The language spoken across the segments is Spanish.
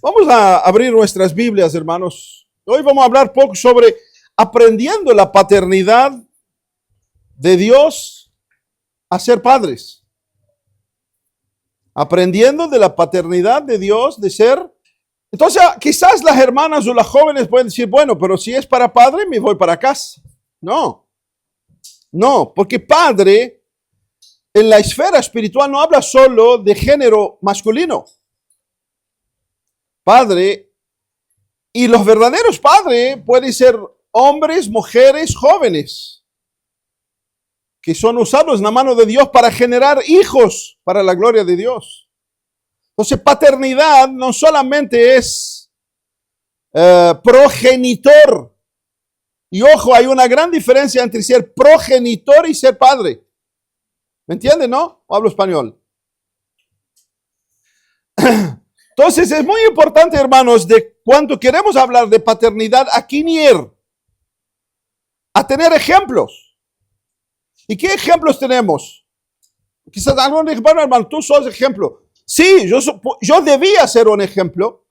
Vamos a abrir nuestras Biblias, hermanos. Hoy vamos a hablar poco sobre aprendiendo la paternidad de Dios a ser padres. Aprendiendo de la paternidad de Dios de ser. Entonces, quizás las hermanas o las jóvenes pueden decir, bueno, pero si es para padre, me voy para casa. No, porque padre en la esfera espiritual no habla solo de género masculino. Padre, y los verdaderos padres pueden ser hombres, mujeres, jóvenes, que son usados en la mano de Dios para generar hijos para la gloria de Dios. Entonces, paternidad no solamente es progenitor. Y ojo, hay una gran diferencia entre ser progenitor y ser padre. ¿Me entienden, no? ¿O hablo español? Entonces, es muy importante, hermanos, de cuando queremos hablar de paternidad, aquí a tener ejemplos. ¿Y qué ejemplos tenemos? Quizás algunos dicen, bueno, hermano, tú sos ejemplo. Sí, yo debía ser un ejemplo,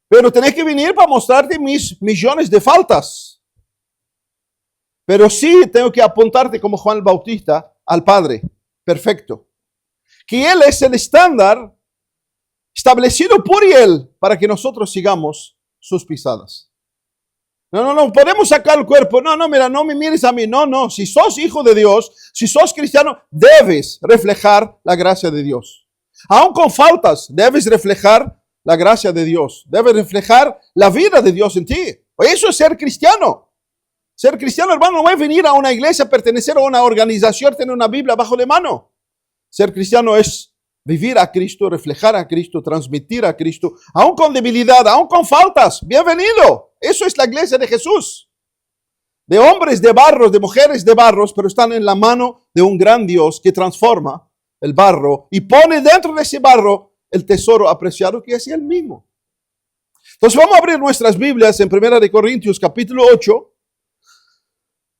pero tenés que venir para mostrarte mis millones de faltas. Pero sí tengo que apuntarte como Juan el Bautista al Padre perfecto. Que Él es el estándar establecido por Él para que nosotros sigamos sus pisadas. No podemos sacar el cuerpo. Mira, no me mires a mí. No, si sos hijo de Dios, si sos cristiano, debes reflejar la gracia de Dios. Aún con faltas, debes reflejar la gracia de Dios. Debes reflejar la vida de Dios en ti. Eso es ser cristiano. Ser cristiano, hermano, no es venir a una iglesia, pertenecer a una organización, tener una Biblia bajo de mano. Ser cristiano es vivir a Cristo, reflejar a Cristo, transmitir a Cristo, aún con debilidad, aún con faltas. Bienvenido. Eso es la iglesia de Jesús. De hombres de barros, de mujeres de barros, pero están en la mano de un gran Dios que transforma el barro y pone dentro de ese barro el tesoro apreciado que es Él mismo. Entonces vamos a abrir nuestras Biblias en 1 Corintios capítulo 8.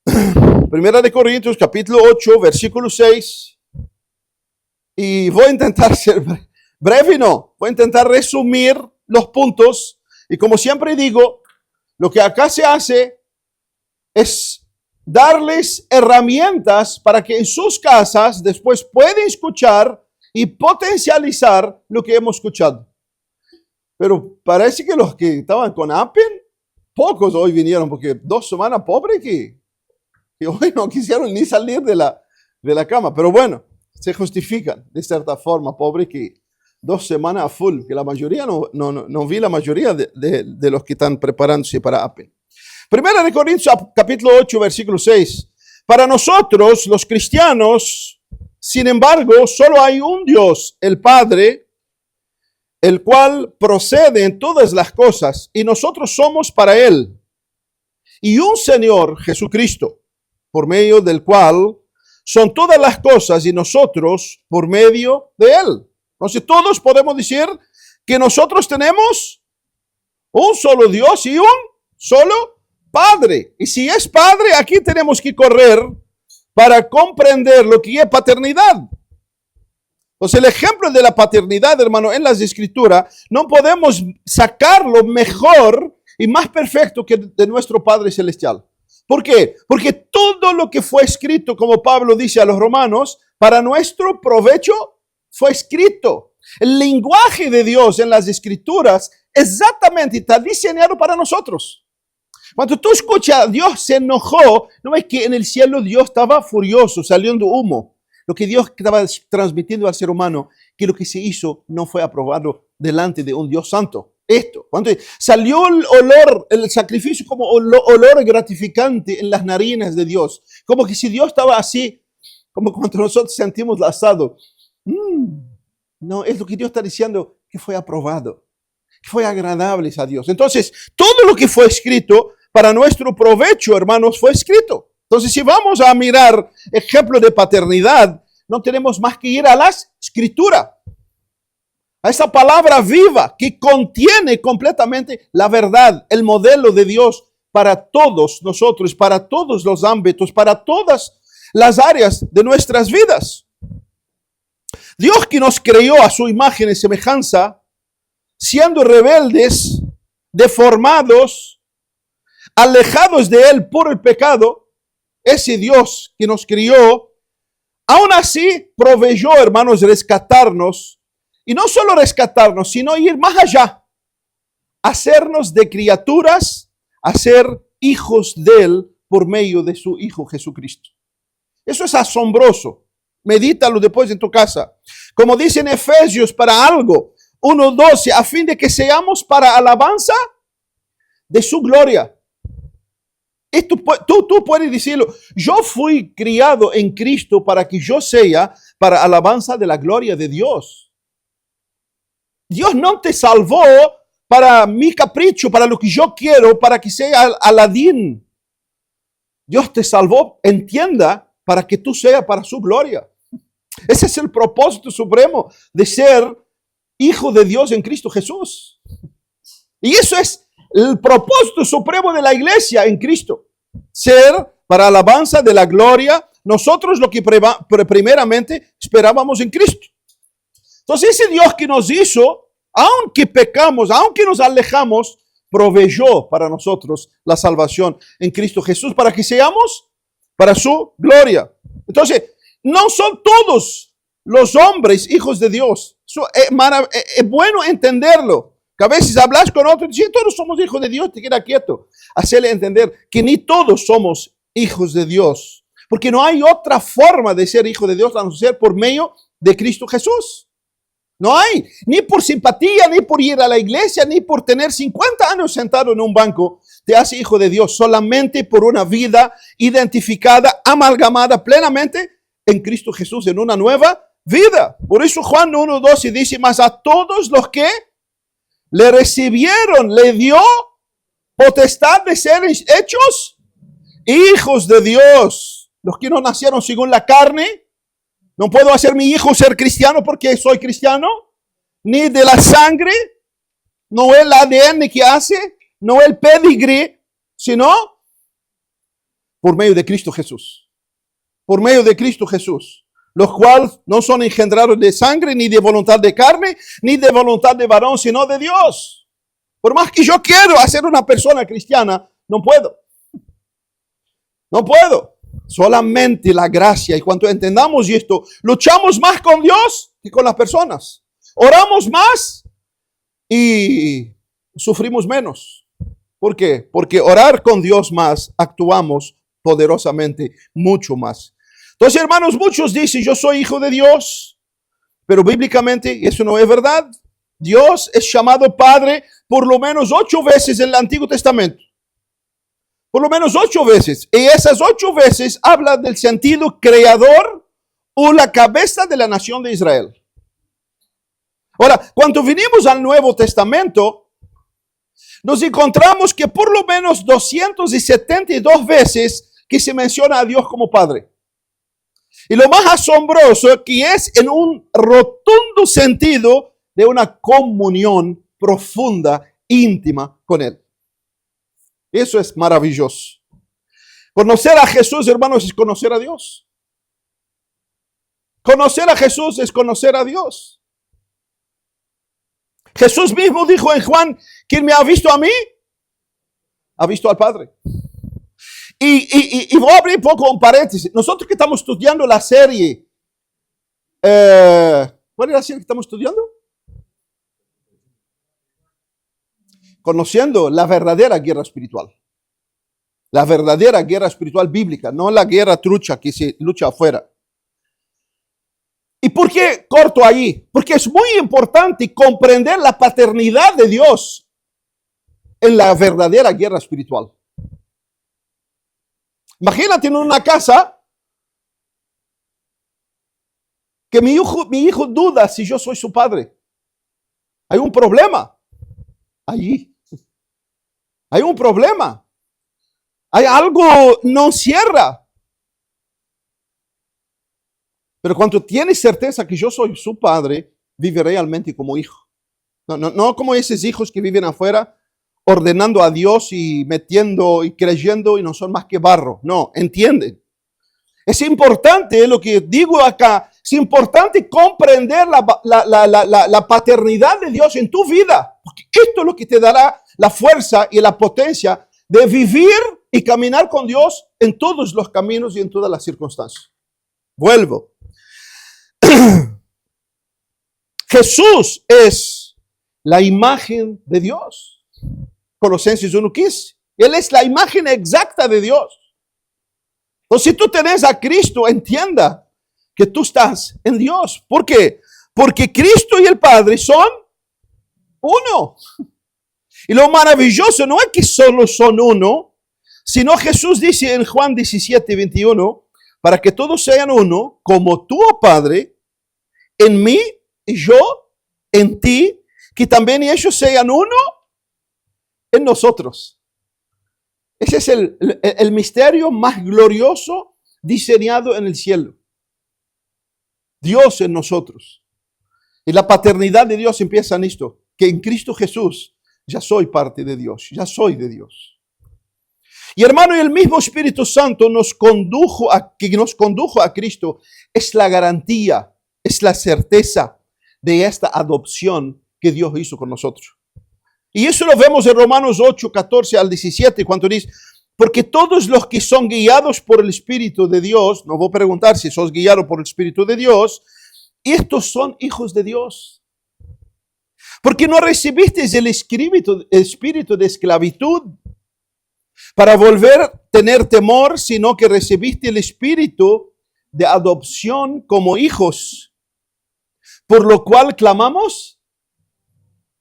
1 Corintios capítulo 8, versículo 6. Y voy a intentar ser breve, voy a intentar resumir los puntos. Y como siempre digo, lo que acá se hace es darles herramientas para que en sus casas después puedan escuchar y potencializar lo que hemos escuchado. Pero parece que los que estaban con Appen, pocos hoy vinieron, porque 2 semanas pobre que hoy no quisieron ni salir de la cama. Pero bueno, se justifican de cierta forma, pobre que 2 semanas a full, que la mayoría no vi la mayoría de los que están preparándose para Appen. 1 Corintios capítulo 8, versículo 6. Para nosotros, los cristianos, sin embargo, solo hay un Dios, el Padre, el cual procede en todas las cosas, y nosotros somos para Él. Y un Señor, Jesucristo, por medio del cual son todas las cosas y nosotros por medio de Él. Entonces todos podemos decir que nosotros tenemos un solo Dios y un solo Padre. Y si es Padre, aquí tenemos que correr para comprender lo que es paternidad. Entonces el ejemplo de la paternidad, hermano, en las Escrituras, no podemos sacar lo mejor y más perfecto que de nuestro Padre Celestial. ¿Por qué? Porque todo lo que fue escrito, como Pablo dice a los romanos, para nuestro provecho fue escrito. El lenguaje de Dios en las Escrituras exactamente está diseñado para nosotros. Cuando tú escuchas, Dios se enojó, no es que en el cielo Dios estaba furioso, saliendo humo. Lo que Dios estaba transmitiendo al ser humano, que lo que se hizo no fue aprobado delante de un Dios santo. Cuando salió el olor, el sacrificio como olor gratificante en las narinas de Dios. Como que si Dios estaba así, como cuando nosotros sentimos el asado. No, es lo que Dios está diciendo, que fue aprobado, que fue agradable a Dios. Entonces, todo lo que fue escrito para nuestro provecho, hermanos, fue escrito. Entonces, si vamos a mirar ejemplo de paternidad, no tenemos más que ir a las Escrituras. A esa palabra viva que contiene completamente la verdad, el modelo de Dios para todos nosotros, para todos los ámbitos, para todas las áreas de nuestras vidas. Dios que nos creó a su imagen y semejanza, siendo rebeldes, deformados, alejados de Él por el pecado, ese Dios que nos crió, aún así proveyó, hermanos, rescatarnos. Y no solo rescatarnos, sino ir más allá. Hacernos de criaturas, hacer hijos de Él por medio de su Hijo Jesucristo. Eso es asombroso. Medítalo después en tu casa. Como dice en Efesios, para algo, 1:12, a fin de que seamos para alabanza de su gloria. Y tú puedes decirlo, yo fui criado en Cristo para que yo sea para alabanza de la gloria de Dios. Dios no te salvó para mi capricho, para lo que yo quiero, para que sea Aladín. Dios te salvó, entienda, para que tú seas para su gloria. Ese es el propósito supremo de ser hijo de Dios en Cristo Jesús. Y eso es el propósito supremo de la iglesia en Cristo. Ser para alabanza de la gloria, nosotros lo que primeramente esperábamos en Cristo. Entonces ese Dios que nos hizo, aunque pecamos, aunque nos alejamos, proveyó para nosotros la salvación en Cristo Jesús para que seamos para su gloria. Entonces, no son todos los hombres hijos de Dios. Eso es bueno entenderlo. Que a veces hablas con otros y dicen, todos somos hijos de Dios, te queda quieto. Hacerle entender que ni todos somos hijos de Dios. Porque no hay otra forma de ser hijo de Dios a no ser por medio de Cristo Jesús. No hay, ni por simpatía, ni por ir a la iglesia, ni por tener 50 años sentado en un banco, te hace hijo de Dios. Solamente por una vida identificada, amalgamada plenamente en Cristo Jesús, en una nueva vida. Por eso Juan 1:12 dice, mas a todos los que le recibieron, le dio potestad de ser hechos hijos de Dios. Los que no nacieron según la carne. No puedo hacer mi hijo ser cristiano porque soy cristiano. Ni de la sangre. No el ADN que hace. No el pedigrí. Sino por medio de Cristo Jesús. Por medio de Cristo Jesús. Los cuales no son engendrados de sangre, ni de voluntad de carne, ni de voluntad de varón, sino de Dios. Por más que yo quiero hacer una persona cristiana, no puedo. No puedo. Solamente la gracia. Y cuando entendamos esto, luchamos más con Dios que con las personas. Oramos más y sufrimos menos. ¿Por qué? Porque orar con Dios más, actuamos poderosamente mucho más. Entonces, hermanos, muchos dicen, yo soy hijo de Dios, pero bíblicamente eso no es verdad. Dios es llamado Padre por lo menos 8 veces en el Antiguo Testamento. Por lo menos 8 veces. Y esas 8 veces habla del sentido creador o la cabeza de la nación de Israel. Ahora, cuando vinimos al Nuevo Testamento, nos encontramos que por lo menos 272 veces que se menciona a Dios como Padre. Y lo más asombroso que es en un rotundo sentido de una comunión profunda, íntima con Él. Eso es maravilloso. Conocer a Jesús, hermanos, es conocer a Dios. Conocer a Jesús es conocer a Dios. Jesús mismo dijo en Juan, quien me ha visto a mí, ha visto al Padre. Y voy a abrir un poco un paréntesis. Nosotros que estamos estudiando la serie, ¿cuál es la serie que estamos estudiando? Conociendo la verdadera guerra espiritual. La verdadera guerra espiritual bíblica, no la guerra trucha que se lucha afuera. ¿Y por qué corto ahí? Porque es muy importante comprender la paternidad de Dios en la verdadera guerra espiritual. Imagínate en una casa que mi hijo duda si yo soy su padre. Hay un problema allí. Hay un problema. Hay algo no cierra. Pero cuando tienes certeza que yo soy su padre, vive realmente como hijo. No como esos hijos que viven afuera ordenando a Dios y metiendo y creyendo y no son más que barro. No, entienden. Es importante lo que digo acá. Es importante comprender la paternidad de Dios en tu vida. Porque esto es lo que te dará la fuerza y la potencia de vivir y caminar con Dios en todos los caminos y en todas las circunstancias. Vuelvo. Jesús es la imagen de Dios. Colosenses 1:15. Él es la imagen exacta de Dios. Entonces, si tú tenés a Cristo, entienda que tú estás en Dios. ¿Por qué? Porque Cristo y el Padre son uno. Y lo maravilloso no es que solo son uno, sino Jesús dice en Juan 17:21, para que todos sean uno, como tú, oh Padre, en mí y yo en ti, que también ellos sean uno en nosotros. Ese es el misterio más glorioso diseñado en el cielo. Dios en nosotros. Y la paternidad de Dios empieza en esto, que en Cristo Jesús ya soy parte de Dios, ya soy de Dios. Y hermano, el mismo Espíritu Santo que nos condujo a Cristo es la garantía, es la certeza de esta adopción que Dios hizo con nosotros. Y eso lo vemos en Romanos 8:14 al 17, cuando dice, porque todos los que son guiados por el Espíritu de Dios, no voy a preguntar si sos guiado por el Espíritu de Dios, estos son hijos de Dios. Porque no recibiste el espíritu de esclavitud para volver a tener temor, sino que recibiste el espíritu de adopción como hijos, por lo cual clamamos,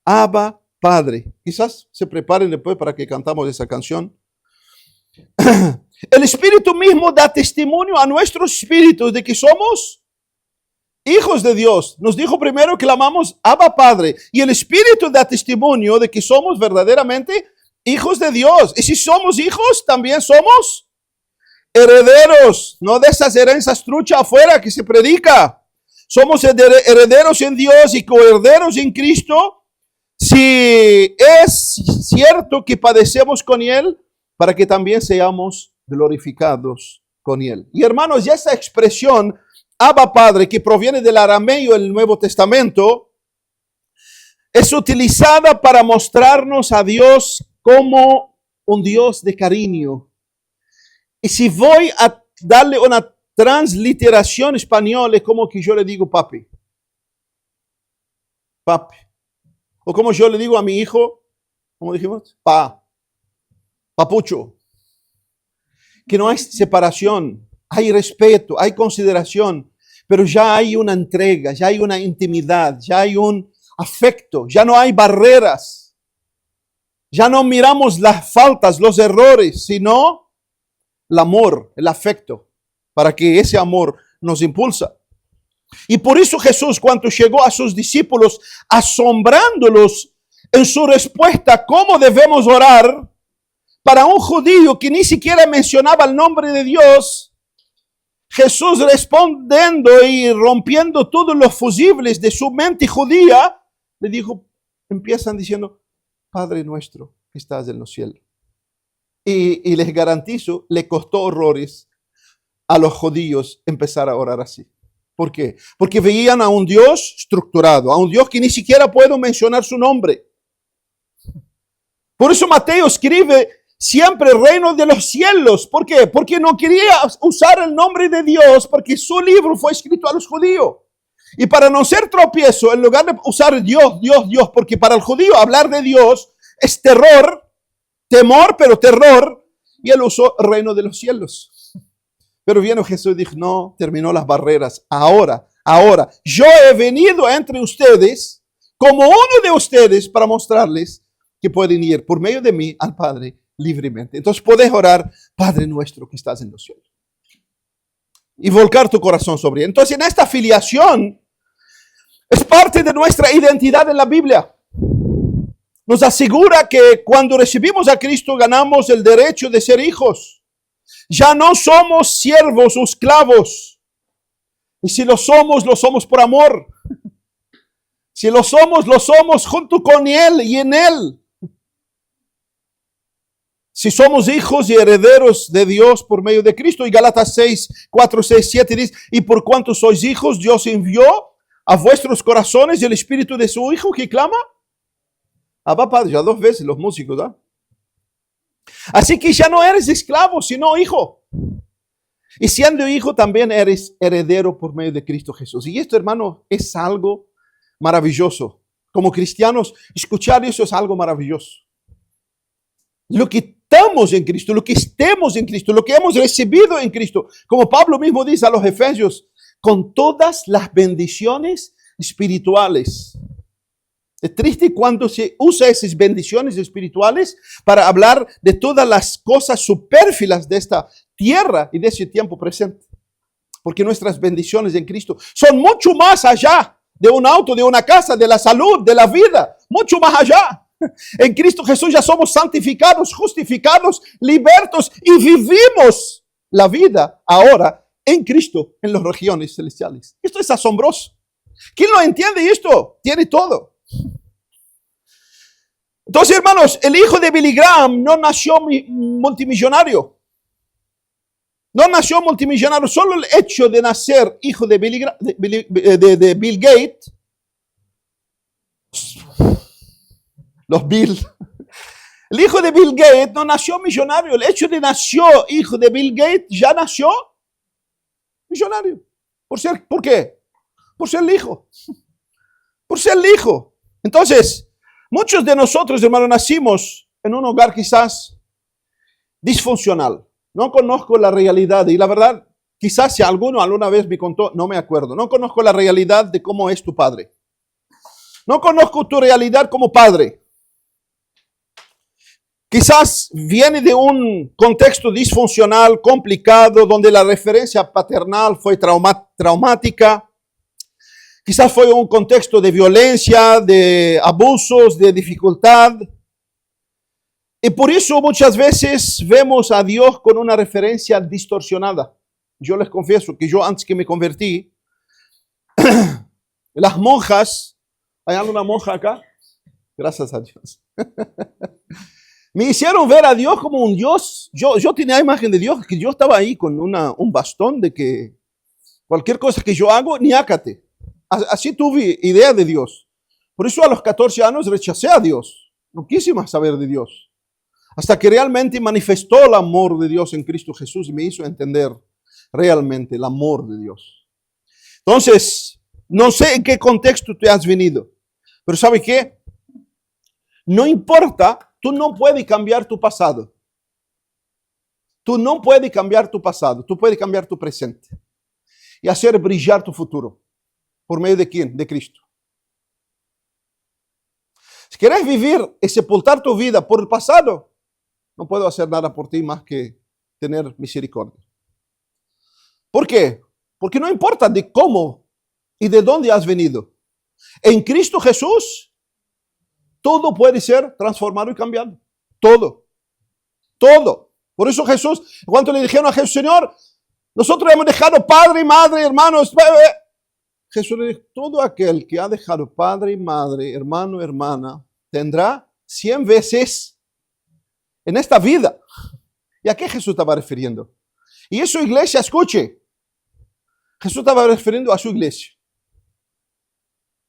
Abba, Padre. Quizás se preparen después para que cantamos esa canción. El Espíritu mismo da testimonio a nuestro espíritu de que somos hijos de Dios. Nos dijo primero que clamamos Abba, Padre. Y el Espíritu da testimonio de que somos verdaderamente hijos de Dios. Y si somos hijos, también somos herederos. No de esas herencias truchas afuera que se predica. Somos herederos en Dios y coherederos en Cristo. Si es cierto que padecemos con Él, para que también seamos glorificados con Él. Y hermanos, ya esa expresión, Abba Padre, que proviene del arameo del Nuevo Testamento, es utilizada para mostrarnos a Dios como un Dios de cariño. Y si voy a darle una transliteración española, es como que yo le digo papi. Papi. O como yo le digo a mi hijo, ¿cómo dijimos? Papucho. Que no hay separación, hay respeto, hay consideración, pero ya hay una entrega, ya hay una intimidad, ya hay un afecto, ya no hay barreras. Ya no miramos las faltas, los errores, sino el amor, el afecto, para que ese amor nos impulsa. Y por eso Jesús, cuando llegó a sus discípulos, asombrándolos en su respuesta, ¿cómo debemos orar? Para un judío que ni siquiera mencionaba el nombre de Dios, Jesús respondiendo y rompiendo todos los fusibles de su mente judía, le dijo, empiezan diciendo, Padre nuestro que estás en los cielos. Y les garantizo, le costó horrores a los judíos empezar a orar así. ¿Por qué? Porque veían a un Dios estructurado, a un Dios que ni siquiera puedo mencionar su nombre. Por eso Mateo escribe siempre el reino de los cielos. ¿Por qué? Porque no quería usar el nombre de Dios, porque su libro fue escrito a los judíos. Y para no ser tropiezo, en lugar de usar Dios, porque para el judío hablar de Dios es terror, temor, pero terror, y él usó el reino de los cielos. Pero vino Jesús y dijo, no, terminó las barreras. Ahora, yo he venido entre ustedes como uno de ustedes para mostrarles que pueden ir por medio de mí al Padre libremente. Entonces podés orar, Padre nuestro que estás en los cielos. Y volcar tu corazón sobre él. Entonces en esta filiación es parte de nuestra identidad en la Biblia. Nos asegura que cuando recibimos a Cristo ganamos el derecho de ser hijos. Ya no somos siervos o esclavos. Y si lo somos por amor. Si lo somos junto con Él y en Él. Si somos hijos y herederos de Dios por medio de Cristo. Y Gálatas 4:6-7 dice, y por cuanto sois hijos, Dios envió a vuestros corazones el espíritu de su Hijo que clama. Abba Padre, ya 2 veces los músicos, ¿ah? Así que ya no eres esclavo, sino hijo. Y siendo hijo también eres heredero por medio de Cristo Jesús. Y esto, hermano, es algo maravilloso. Como cristianos, escuchar eso es algo maravilloso. Lo que estamos en Cristo, lo que estemos en Cristo, lo que hemos recibido en Cristo, como Pablo mismo dice a los Efesios, con todas las bendiciones espirituales. Es triste cuando se usa esas bendiciones espirituales para hablar de todas las cosas superfluas de esta tierra y de ese tiempo presente. Porque nuestras bendiciones en Cristo son mucho más allá de un auto, de una casa, de la salud, de la vida. Mucho más allá. En Cristo Jesús ya somos santificados, justificados, libertos y vivimos la vida ahora en Cristo en las regiones celestiales. Esto es asombroso. ¿Quién lo entiende esto? Tiene todo. Entonces, hermanos, el hijo de Billy Graham no nació multimillonario. No nació multimillonario. Solo el hecho de nacer hijo de Bill Gates, los Bill. El hijo de Bill Gates no nació millonario. El hecho de nació hijo de Bill Gates ya nació millonario. ¿Por qué? Por ser el hijo. Por ser el hijo. Entonces, muchos de nosotros, hermanos, nacimos en un hogar quizás disfuncional. No conozco la realidad y la verdad, quizás si alguno alguna vez me contó, no me acuerdo. No conozco la realidad de cómo es tu padre. No conozco tu realidad como padre. Quizás viene de un contexto disfuncional, complicado, donde la referencia paternal fue traumática. Quizás fue un contexto de violencia, de abusos, de dificultad. Y por eso muchas veces vemos a Dios con una referencia distorsionada. Yo les confieso que yo antes que me convertí, las monjas, ¿hay alguna monja acá? Gracias a Dios. Me hicieron ver a Dios como un Dios. Yo tenía imagen de Dios, que yo estaba ahí con un bastón de que cualquier cosa que yo hago, niácate. Así tuve idea de Dios. Por eso a los 14 años rechacé a Dios. No quise más saber de Dios. Hasta que realmente manifestó el amor de Dios en Cristo Jesús y me hizo entender realmente el amor de Dios. Entonces, no sé en qué contexto te has venido, pero ¿sabe qué? No importa, tú no puedes cambiar tu pasado. Tú no puedes cambiar tu pasado, tú puedes cambiar tu presente y hacer brillar tu futuro. ¿Por medio de quién? De Cristo. Si quieres vivir y sepultar tu vida por el pasado, no puedo hacer nada por ti más que tener misericordia. ¿Por qué? Porque no importa de cómo y de dónde has venido. En Cristo Jesús, todo puede ser transformado y cambiado. Todo. Todo. Por eso Jesús, cuando le dijeron a Jesús, Señor, nosotros hemos dejado padre, madre, hermanos. Jesús le dijo, todo aquel que ha dejado padre, madre, hermano, hermana, tendrá 100 veces en esta vida. ¿Y a qué Jesús estaba refiriendo? Y eso, iglesia, escuche. Jesús estaba refiriendo a su iglesia.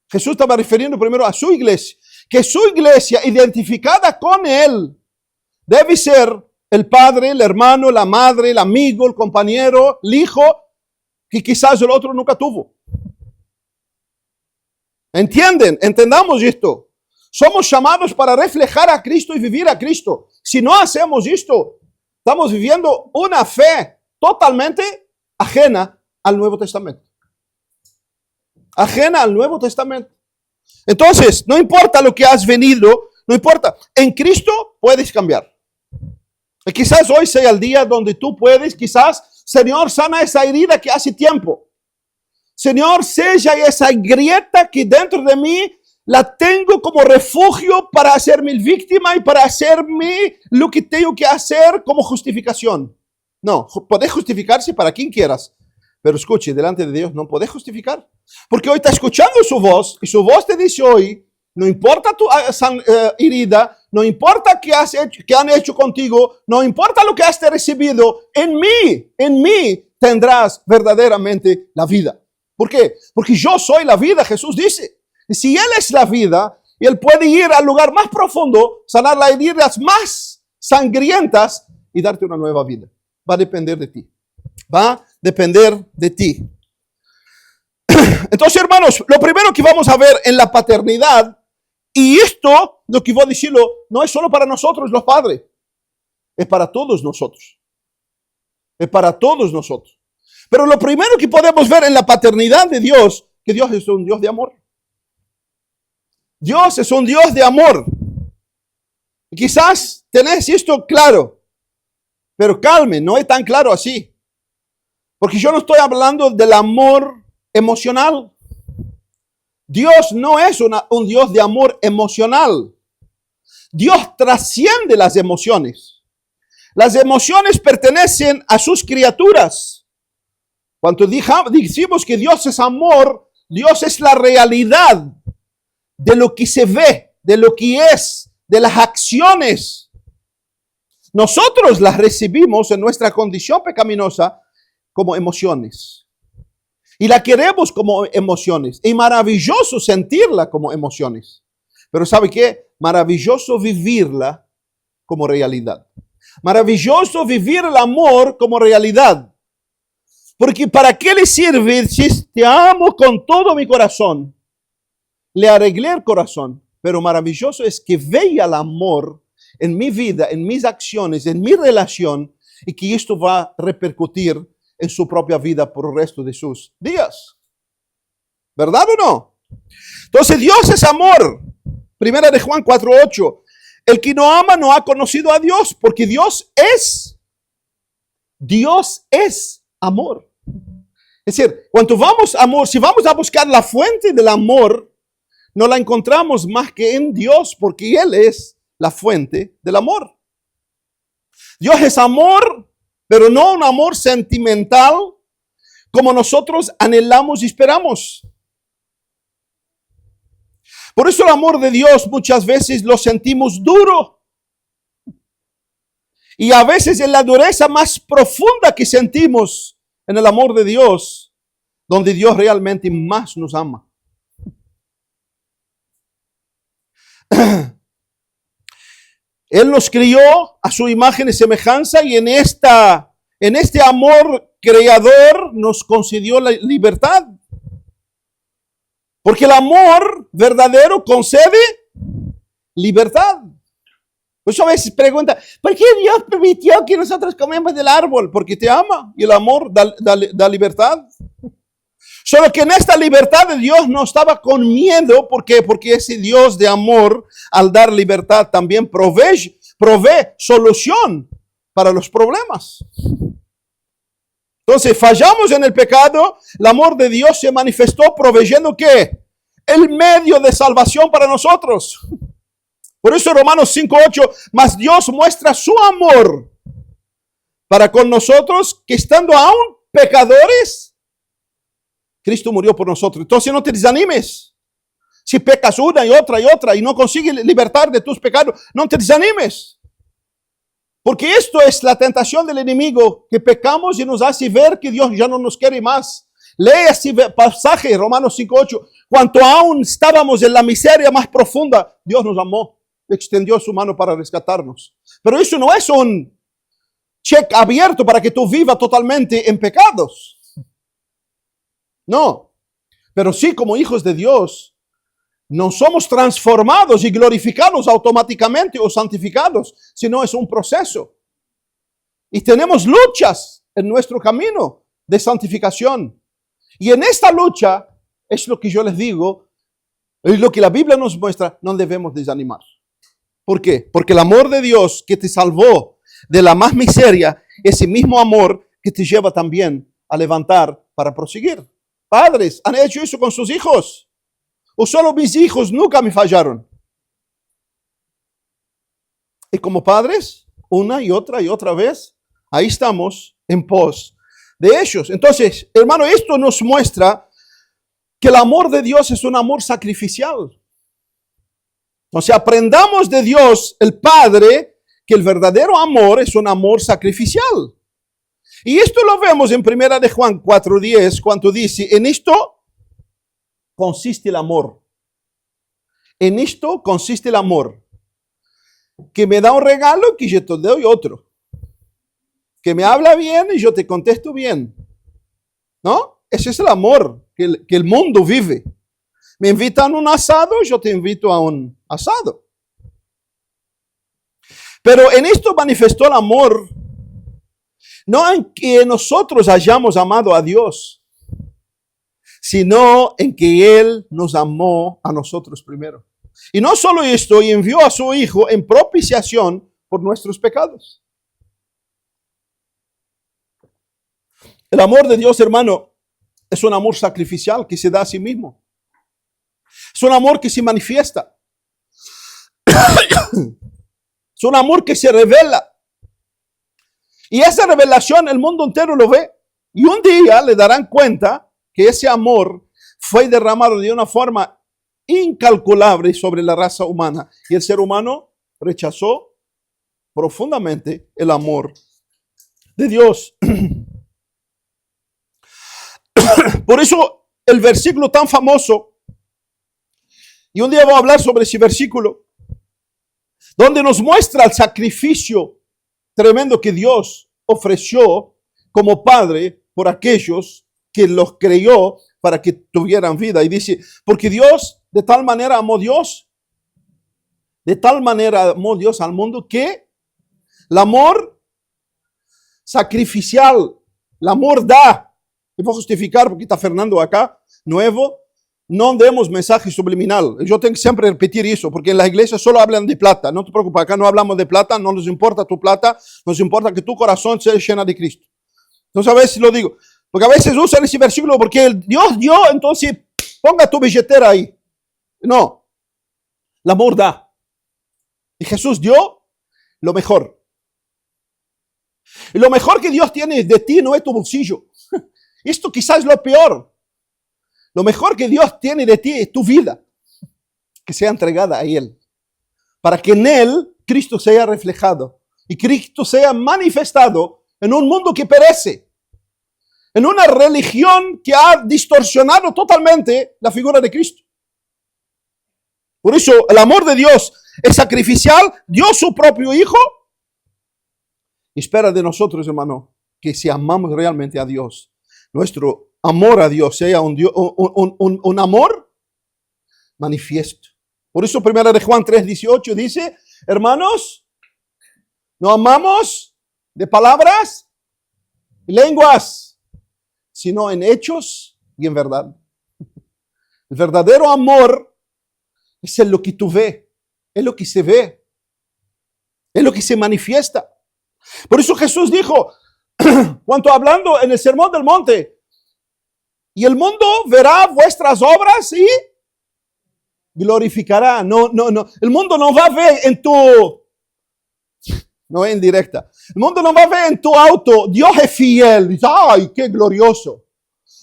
Jesús estaba refiriendo primero a su iglesia. Que su iglesia, identificada con Él, debe ser el padre, el hermano, la madre, el amigo, el compañero, el hijo, que quizás el otro nunca tuvo. ¿Entienden? Entendamos esto. Somos llamados para reflejar a Cristo y vivir a Cristo. Si no hacemos esto, estamos viviendo una fe totalmente ajena al Nuevo Testamento. Ajena al Nuevo Testamento. Entonces, no importa lo que has venido, no importa. En Cristo puedes cambiar. Y quizás hoy sea el día donde tú puedes, quizás, Señor, sana esa herida que hace tiempo. Señor, sella esa grieta que dentro de mí la tengo como refugio para hacerme víctima y para hacerme lo que tengo que hacer como justificación. No, podés justificarse para quien quieras, pero escuche, delante de Dios no podés justificar. Porque hoy está escuchando su voz y su voz te dice hoy, no importa tu herida, no importa qué han hecho contigo, no importa lo que has recibido, en mí tendrás verdaderamente la vida. ¿Por qué? Porque yo soy la vida, Jesús dice. Y si Él es la vida, Y Él puede ir al lugar más profundo, sanar las heridas más sangrientas y darte una nueva vida. Va a depender de ti. Va a depender de ti. Entonces, hermanos, lo primero que vamos a ver en la paternidad, y esto, lo que voy a decirlo, no es solo para nosotros los padres, es para todos nosotros. Es para todos nosotros. Pero lo primero que podemos ver en la paternidad de Dios, que Dios es un Dios de amor. Dios es un Dios de amor. Y quizás tenés esto claro, pero calme, no es tan claro así. Porque yo no estoy hablando del amor emocional. Dios no es un Dios de amor emocional. Dios trasciende las emociones. Las emociones pertenecen a sus criaturas. Cuando decimos que Dios es amor, Dios es la realidad de lo que se ve, de lo que es, de las acciones. Nosotros las recibimos en nuestra condición pecaminosa como emociones. Y la queremos como emociones. Y maravilloso sentirla como emociones. Pero ¿sabe qué? Maravilloso vivirla como realidad. Maravilloso vivir el amor como realidad. Porque ¿para qué le sirve si te amo con todo mi corazón? Le arreglé el corazón. Pero maravilloso es que vea el amor en mi vida, en mis acciones, en mi relación. Y que esto va a repercutir en su propia vida por el resto de sus días. ¿Verdad o no? Entonces Dios es amor. Primera de Juan 4:8. El que no ama no ha conocido a Dios, porque Dios es amor. Es decir, cuando vamos a amor, si vamos a buscar la fuente del amor, no la encontramos más que en Dios, porque Él es la fuente del amor. Dios es amor, pero no un amor sentimental como nosotros anhelamos y esperamos. Por eso el amor de Dios muchas veces lo sentimos duro. Y a veces en la dureza más profunda que sentimos en el amor de Dios, donde Dios realmente más nos ama. Él nos crió a su imagen y semejanza y en este amor creador nos concedió la libertad. Porque el amor verdadero concede libertad. Pues a veces pregunta, ¿por qué Dios permitió que nosotros comemos del árbol? Porque te ama y el amor da libertad. Solo que en esta libertad de Dios no estaba con miedo. ¿Por qué? Porque ese Dios de amor, al dar libertad, también provee solución para los problemas. Entonces, fallamos en el pecado, el amor de Dios se manifestó proveyendo ¿qué? El medio de salvación para nosotros. Por eso Romanos 5:8, mas Dios muestra su amor para con nosotros, que estando aún pecadores, Cristo murió por nosotros. Entonces no te desanimes. Si pecas una y otra y no consigues libertad de tus pecados, no te desanimes. Porque esto es la tentación del enemigo, que pecamos y nos hace ver que Dios ya no nos quiere más. Lee ese pasaje, Romanos 5:8. Cuanto aún estábamos en la miseria más profunda, Dios nos amó, extendió su mano para rescatarnos. Pero eso no es un cheque abierto para que tú vivas totalmente en pecados. No, pero sí, como hijos de Dios, no somos transformados y glorificados automáticamente o santificados, sino es un proceso. Y tenemos luchas en nuestro camino de santificación. Y en esta lucha, es lo que yo les digo, es lo que la Biblia nos muestra, no debemos desanimar. ¿Por qué? Porque el amor de Dios que te salvó de la más miseria, ese mismo amor que te lleva también a levantar para proseguir. Padres, ¿han hecho eso con sus hijos? ¿O solo mis hijos nunca me fallaron? Y como padres, una y otra vez, ahí estamos en pos de ellos. Entonces, hermano, esto nos muestra que el amor de Dios es un amor sacrificial. O sea, aprendamos de Dios, el Padre, que el verdadero amor es un amor sacrificial. Y esto lo vemos en 1 de Juan 4:10, cuando dice, en esto consiste el amor, En esto consiste el amor. Que me da un regalo que yo te doy otro. Que me habla bien y yo te contesto bien. ¿No? Ese es el amor que el mundo vive. Me invitan a un asado, yo te invito a un asado. Pero en esto manifestó el amor, no en que nosotros hayamos amado a Dios, sino en que Él nos amó a nosotros primero. Y no solo esto, y envió a su Hijo en propiciación por nuestros pecados. El amor de Dios, hermano, es un amor sacrificial que se da a sí mismo. Es un amor que se manifiesta. Es un amor que se revela. Y esa revelación el mundo entero lo ve. Y un día le darán cuenta que ese amor fue derramado de una forma incalculable sobre la raza humana. Y el ser humano rechazó profundamente el amor de Dios. Por eso el versículo tan famoso, y un día voy a hablar sobre ese versículo, donde nos muestra el sacrificio tremendo que Dios ofreció como Padre por aquellos que los creyó para que tuvieran vida. Y dice, porque Dios de tal manera amó Dios al mundo que el amor sacrificial, el amor da. Y voy a justificar porque está Fernando acá, nuevo. No demos mensaje subliminal. Yo tengo que siempre repetir eso, porque en las iglesias solo hablan de plata. No te preocupes, acá no hablamos de plata, no nos importa tu plata, nos importa que tu corazón sea lleno de Cristo. Entonces a veces lo digo, porque a veces usan ese versículo porque Dios dio, entonces ponga tu billetera ahí. No, el amor da. Y Jesús dio lo mejor. Y lo mejor que Dios tiene de ti no es tu bolsillo. Esto quizás es lo peor. Lo mejor que Dios tiene de ti es tu vida, que sea entregada a Él, para que en Él Cristo sea reflejado y Cristo sea manifestado en un mundo que perece, en una religión que ha distorsionado totalmente la figura de Cristo. Por eso el amor de Dios es sacrificial, dio su propio Hijo y espera de nosotros, hermano, que si amamos realmente a Dios, nuestro amor a Dios sea un amor manifiesto. Por eso 1 Juan 3:18 dice, hermanos, no amamos de palabras y lenguas, sino en hechos y en verdad. El verdadero amor es lo que tú ves, es lo que se ve, es lo que se manifiesta. Por eso Jesús dijo, cuando hablando en el Sermón del Monte, y el mundo verá vuestras obras y glorificará. No. El mundo no va a ver en tu, no es indirecta. El mundo no va a ver en tu auto, Dios es fiel. Dice, ay, qué glorioso.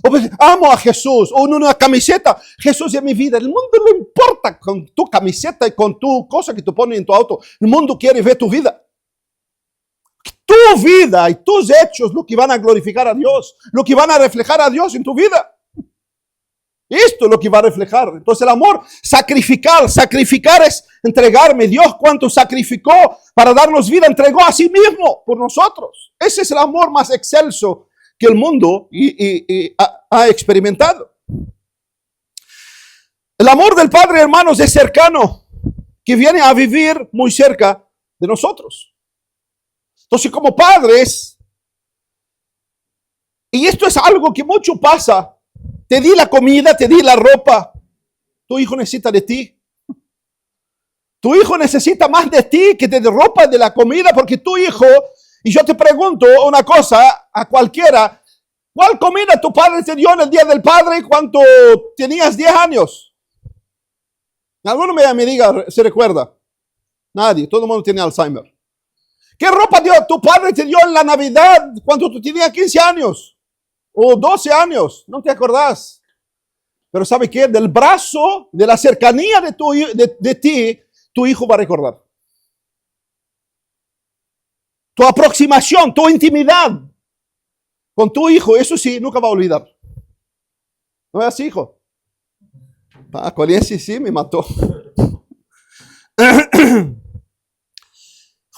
O pues, amo a Jesús. O una camiseta, Jesús es mi vida. El mundo no importa con tu camiseta y con tu cosa que tú pones en tu auto. El mundo quiere ver tu vida. Tu vida y tus hechos lo que van a glorificar a Dios, lo que van a reflejar a Dios en tu vida. Esto es lo que va a reflejar. Entonces el amor sacrificar es entregarme. Dios cuánto sacrificó para darnos vida, entregó a sí mismo por nosotros. Ese es el amor más excelso que el mundo ha experimentado. El amor del Padre, hermanos, es cercano, que viene a vivir muy cerca de nosotros. Entonces, como padres, y esto es algo que mucho pasa, te di la comida, te di la ropa, tu hijo necesita de ti. Tu hijo necesita más de ti que de ropa, de la comida, porque tu hijo, y yo te pregunto una cosa a cualquiera, ¿cuál comida tu padre te dio en el Día del Padre cuando tenías 10 años? Alguno me diga, ¿se recuerda? Nadie, todo el mundo tiene Alzheimer. ¿Qué ropa tu padre te dio en la Navidad cuando tú tenías 15 años? O 12 años, no te acordás. Pero ¿sabe qué? Del brazo, de la cercanía de ti, tu hijo va a recordar. Tu aproximación, tu intimidad con tu hijo, eso sí, nunca va a olvidar. ¿No es así, hijo? Con ese sí me mató.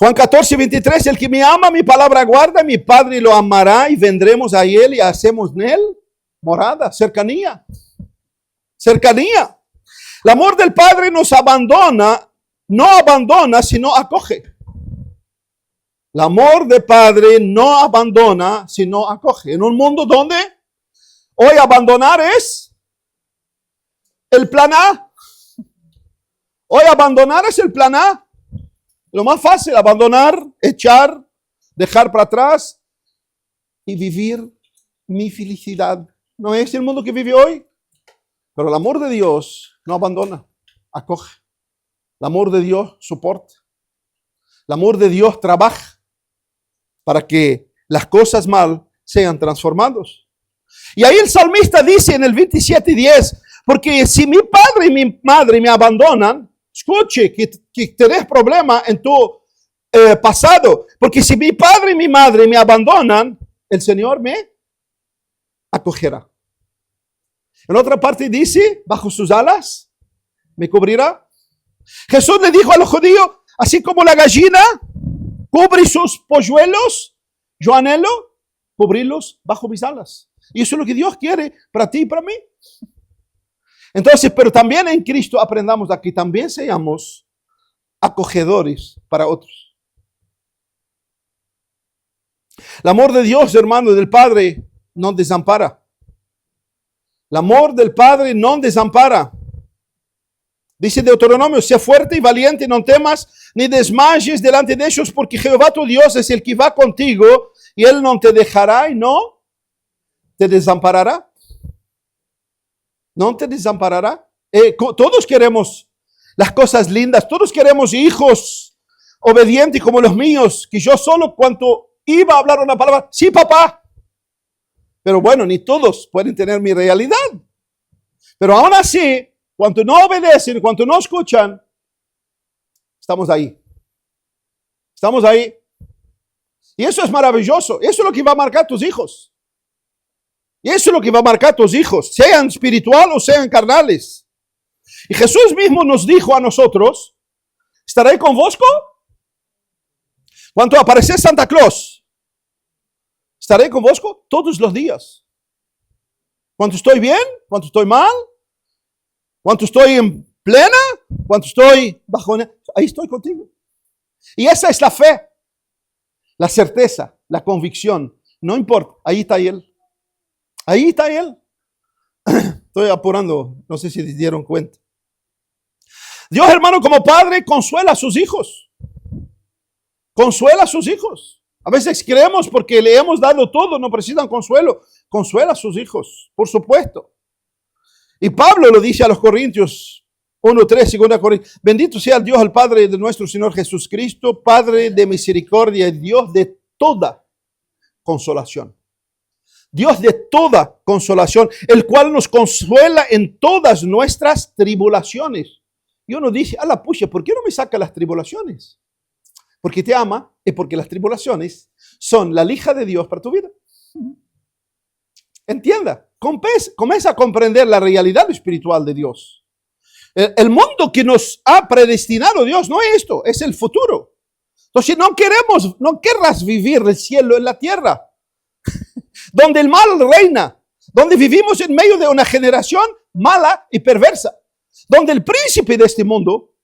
Juan 14:23, el que me ama, mi palabra guarda, mi Padre lo amará y vendremos a él y hacemos en él morada, cercanía. Cercanía. El amor del Padre nos abandona, no abandona, sino acoge. El amor del Padre no abandona, sino acoge. En un mundo donde hoy abandonar es el plan A. Hoy abandonar es el plan A. Lo más fácil, abandonar, echar, dejar para atrás y vivir mi felicidad. ¿No es el mundo que vive hoy? Pero el amor de Dios no abandona, acoge. El amor de Dios soporta. El amor de Dios trabaja para que las cosas mal sean transformadas. Y ahí el salmista dice en el 27:10, porque si mi padre y mi madre me abandonan, escuche que tenés problema en tu pasado, porque si mi padre y mi madre me abandonan, el Señor me acogerá. En otra parte dice, bajo sus alas me cubrirá. Jesús le dijo a los judíos, así como la gallina cubre sus polluelos, yo anhelo cubrirlos bajo mis alas. Y eso es lo que Dios quiere para ti y para mí. Entonces, pero también en Cristo aprendamos a que también seamos acogedores para otros. El amor de Dios, hermano, del Padre, no desampara. El amor del Padre no desampara. Dice Deuteronomio, sé fuerte y valiente, no temas ni desmayes delante de ellos, porque Jehová tu Dios es el que va contigo y Él no te dejará y no te desamparará. No te desamparará. Todos queremos las cosas lindas, todos queremos hijos obedientes como los míos, que yo solo cuando iba a hablar una palabra, sí papá. Pero bueno, ni todos pueden tener mi realidad. Pero aún así, cuando no obedecen, cuando no escuchan, estamos ahí. Estamos ahí. Y eso es maravilloso. Eso es lo que va a marcar tus hijos. Y eso es lo que va a marcar tus hijos, sean espirituales o sean carnales. Y Jesús mismo nos dijo a nosotros, ¿estaré con vos? Cuando aparece Santa Claus, estaré con vos todos los días. Cuando estoy bien, cuando estoy mal, cuando estoy en plena, cuando estoy bajo, ahí estoy contigo. Y esa es la fe, la certeza, la convicción. No importa, ahí está Él. Ahí está Él. Estoy apurando, no sé si se dieron cuenta. Dios, hermano, como padre, consuela a sus hijos. Consuela a sus hijos. A veces creemos porque le hemos dado todo, no necesitan consuelo. Consuela a sus hijos, por supuesto. Y Pablo lo dice a los Corintios 1:3, 2 Corintios. Bendito sea el Dios, el Padre de nuestro Señor Jesucristo, Padre de misericordia y Dios de toda consolación. Dios de toda consolación, el cual nos consuela en todas nuestras tribulaciones. Y uno dice, a la pucha, ¿por qué no me saca las tribulaciones? Porque te ama y porque las tribulaciones son la lija de Dios para tu vida. Entienda, comienza a comprender la realidad espiritual de Dios. El mundo que nos ha predestinado Dios no es esto, es el futuro. Entonces no querrás vivir el cielo en la tierra, donde el mal reina, donde vivimos en medio de una generación mala y perversa, donde el príncipe de este mundo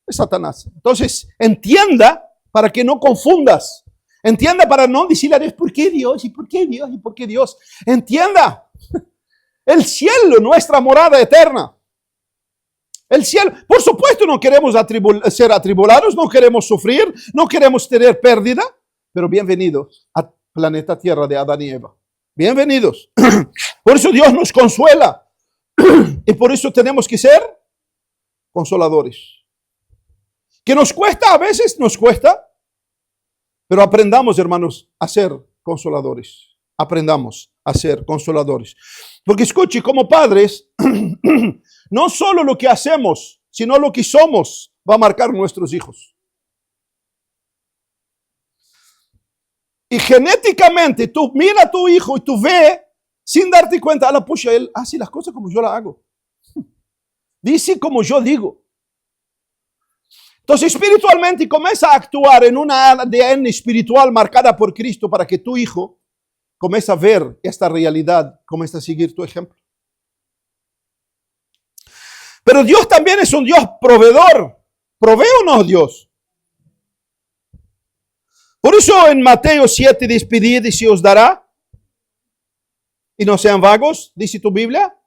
es Satanás. Entonces, entienda para que no confundas. Entienda para no decirle a Dios, ¿por qué Dios? ¿Y por qué Dios? ¿Y por qué Dios? Entienda, el cielo, nuestra morada eterna. El cielo, por supuesto no queremos ser atribulados, no queremos sufrir, no queremos tener pérdida, pero bienvenidos al planeta Tierra de Adán y Eva. Bienvenidos. Por eso Dios nos consuela y por eso tenemos que ser consoladores. Que nos cuesta, a veces nos cuesta, pero aprendamos, hermanos, a ser consoladores. Aprendamos a ser consoladores. Porque escuche, como padres, no solo lo que hacemos, sino lo que somos va a marcar nuestros hijos. Y genéticamente tú mira a tu hijo y tú ves, sin darte cuenta, a la pucha, él hace las cosas como yo las hago. Dice como yo digo. Entonces, espiritualmente comienza a actuar en una ADN espiritual marcada por Cristo para que tu hijo comience a ver esta realidad, comience a seguir tu ejemplo. Pero Dios también es un Dios proveedor. ¿Provee o no Dios? Por eso en Mateo 7 dice, pedid y se os dará. Y no sean vagos, dice tu Biblia.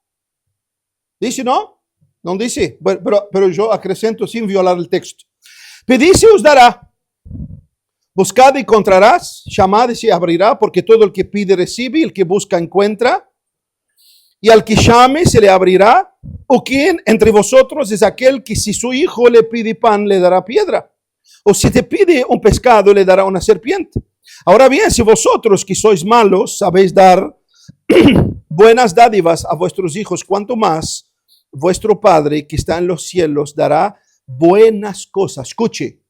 ¿Dice no? No dice. Pero yo acrescento sin violar el texto. Pedid y se os dará. Buscad y encontrarás. Llamad y se abrirá. Porque todo el que pide recibe. El que busca encuentra. Y al que llame se le abrirá. ¿O quién entre vosotros es aquel que si su hijo le pide pan le dará piedra? O si te pide un pescado le dará una serpiente. Ahora bien, si vosotros que sois malos sabéis dar buenas dádivas a vuestros hijos, cuanto más vuestro Padre que está en los cielos dará buenas cosas. Escuche,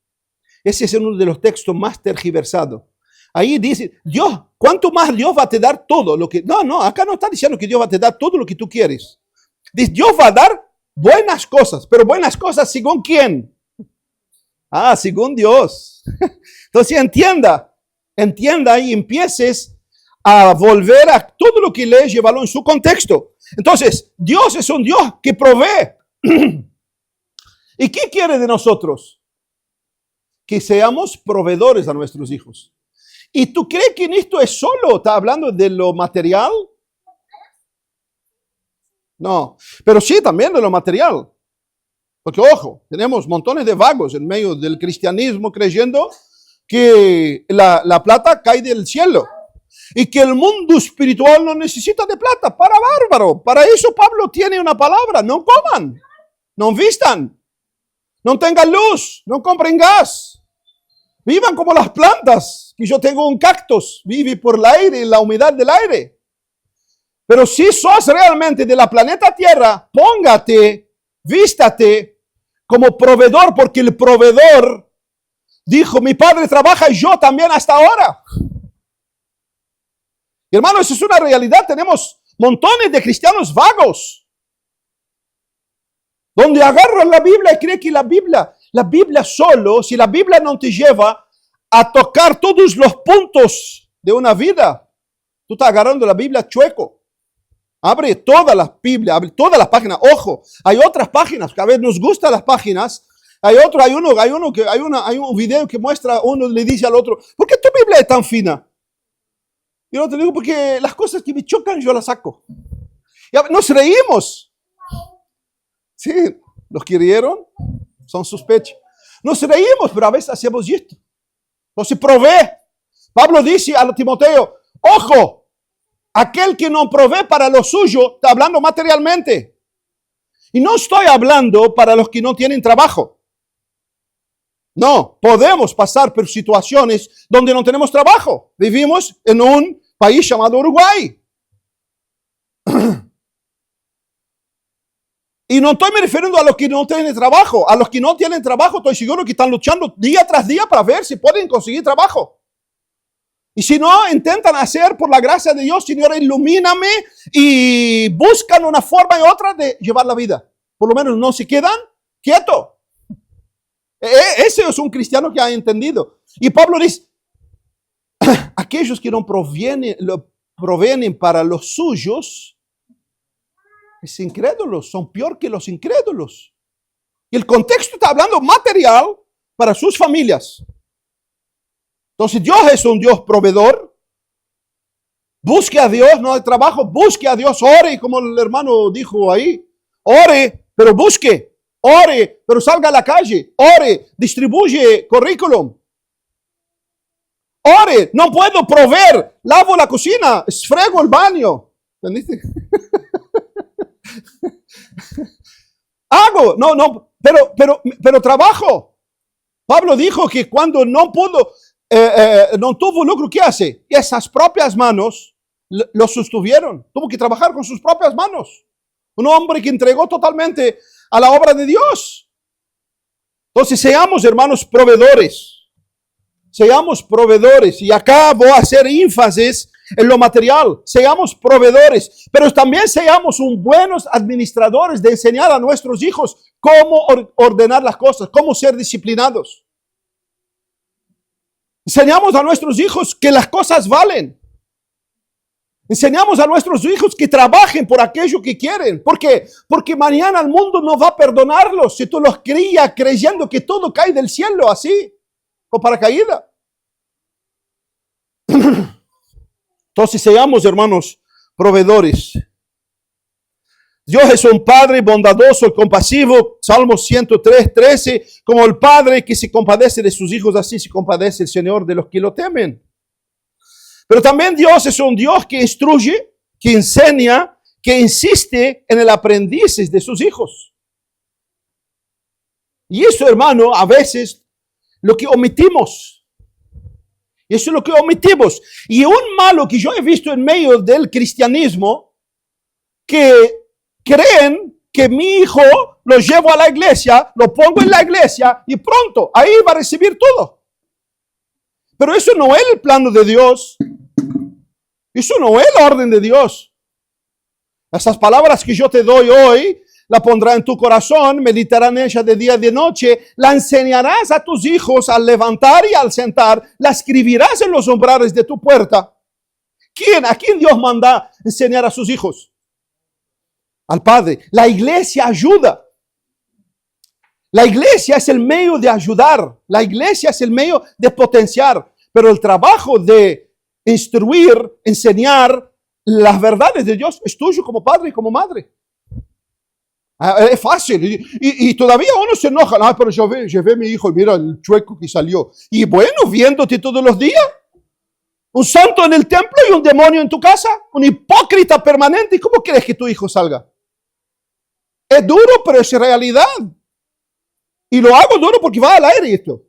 ese es uno de los textos más tergiversados. Ahí dice, Dios, ¿cuánto más Dios va a te dar todo lo que... No, acá no está diciendo que Dios va a te dar todo lo que tú quieres. Dice, Dios va a dar buenas cosas, pero buenas cosas ¿según quién? Según Dios. Entonces entienda y empieces a volver a todo lo que lees, llevarlo en su contexto. Entonces, Dios es un Dios que provee. ¿Y qué quiere de nosotros? Que seamos proveedores a nuestros hijos. ¿Y tú crees que en esto es solo? ¿Está hablando de lo material? No, pero sí también de lo material. Porque ojo, tenemos montones de vagos en medio del cristianismo creyendo que la plata cae del cielo. Y que el mundo espiritual no necesita de plata. Para bárbaro. Para eso Pablo tiene una palabra. No coman. No vistan. No tengan luz. No compren gas. Vivan como las plantas. Que yo tengo un cactus. Vive por el aire y la humedad del aire. Pero si sos realmente de la planeta Tierra, póngate, vístate como proveedor. Porque el proveedor dijo, mi padre trabaja y yo también hasta ahora. Hermanos, eso es una realidad. Tenemos montones de cristianos vagos. Donde agarran la Biblia y creen que la Biblia solo, si la Biblia no te lleva a tocar todos los puntos de una vida, tú estás agarrando la Biblia chueco. Abre toda la Biblia, abre todas las páginas. Ojo, hay otras páginas que a veces nos gustan las páginas. Hay un video que muestra, uno le dice al otro, ¿por qué tu Biblia es tan fina? Y no te digo porque las cosas que me chocan yo las saco. Y nos reímos. Sí, los que rieron son sospechos. Nos reímos, pero a veces hacemos esto. No se provee. Pablo dice a Timoteo, ojo, aquel que no provee para lo suyo, está hablando materialmente. Y no estoy hablando para los que no tienen trabajo. No, podemos pasar por situaciones donde no tenemos trabajo. Vivimos en un país llamado Uruguay. Y no estoy me refiriendo a los que no tienen trabajo. A los que no tienen trabajo estoy seguro que están luchando día tras día para ver si pueden conseguir trabajo. Y si no, intentan hacer por la gracia de Dios, Señor, ilumíname, y buscan una forma y otra de llevar la vida. Por lo menos no se quedan quietos. Ese es un cristiano que ha entendido. Y Pablo dice, aquellos que no proveen para los suyos, es incrédulos, son peor que los incrédulos. Y el contexto está hablando material para sus familias. Entonces Dios es un Dios proveedor. Busque a Dios, no hay trabajo, busque a Dios, ore, como el hermano dijo ahí. Ore, pero busque. Ore, pero salga a la calle. Ore, distribuye currículum. Ore, no puedo proveer. Lavo la cocina, esfrego el baño. ¿Entendiste? Hago, pero trabajo. Pablo dijo que cuando no pudo, no tuvo lucro, ¿qué hace? Esas propias manos lo sostuvieron. Tuvo que trabajar con sus propias manos. Un hombre que entregó totalmente a la obra de Dios. Entonces seamos, hermanos, proveedores. Seamos proveedores. Y acá voy a hacer énfasis en lo material, seamos proveedores, pero también seamos buenos administradores de enseñar a nuestros hijos cómo ordenar las cosas, cómo ser disciplinados. Enseñamos a nuestros hijos que las cosas valen. Enseñamos a nuestros hijos que trabajen por aquello que quieren. ¿Por qué? Porque mañana el mundo no va a perdonarlos si tú los crías creyendo que todo cae del cielo así, o paracaídas. Entonces seamos, hermanos, proveedores. Dios es un Padre bondadoso, compasivo. Salmo 103, 13. Como el Padre que se compadece de sus hijos, así se compadece el Señor de los que lo temen. Pero también Dios es un Dios que instruye, que enseña, que insiste en el aprendiz de sus hijos. Y eso, hermano, a veces lo que omitimos. Eso es lo que omitimos. Y un malo que yo he visto en medio del cristianismo, que creen que mi hijo lo llevo a la iglesia, lo pongo en la iglesia y pronto ahí va a recibir todo. Pero eso no es el plano de Dios. Eso no es la orden de Dios. Esas palabras que yo te doy hoy, la pondrá en tu corazón, meditarán en ella de día y de noche, la enseñarás a tus hijos al levantar y al sentar, la escribirás en los umbrales de tu puerta. ¿A quién Dios manda enseñar a sus hijos? Al Padre. La iglesia ayuda. La iglesia es el medio de ayudar. La iglesia es el medio de potenciar. Pero el trabajo de instruir, enseñar las verdades de Dios es tuyo como padre y como madre. Es fácil. Y todavía uno se enoja. Ah, pero yo llevé a mi hijo y mira el chueco que salió. Y bueno, viéndote todos los días. Un santo en el templo y un demonio en tu casa. Un hipócrita permanente. ¿Y cómo quieres que tu hijo salga? Es duro, pero es realidad. Y lo hago duro porque va al aire esto.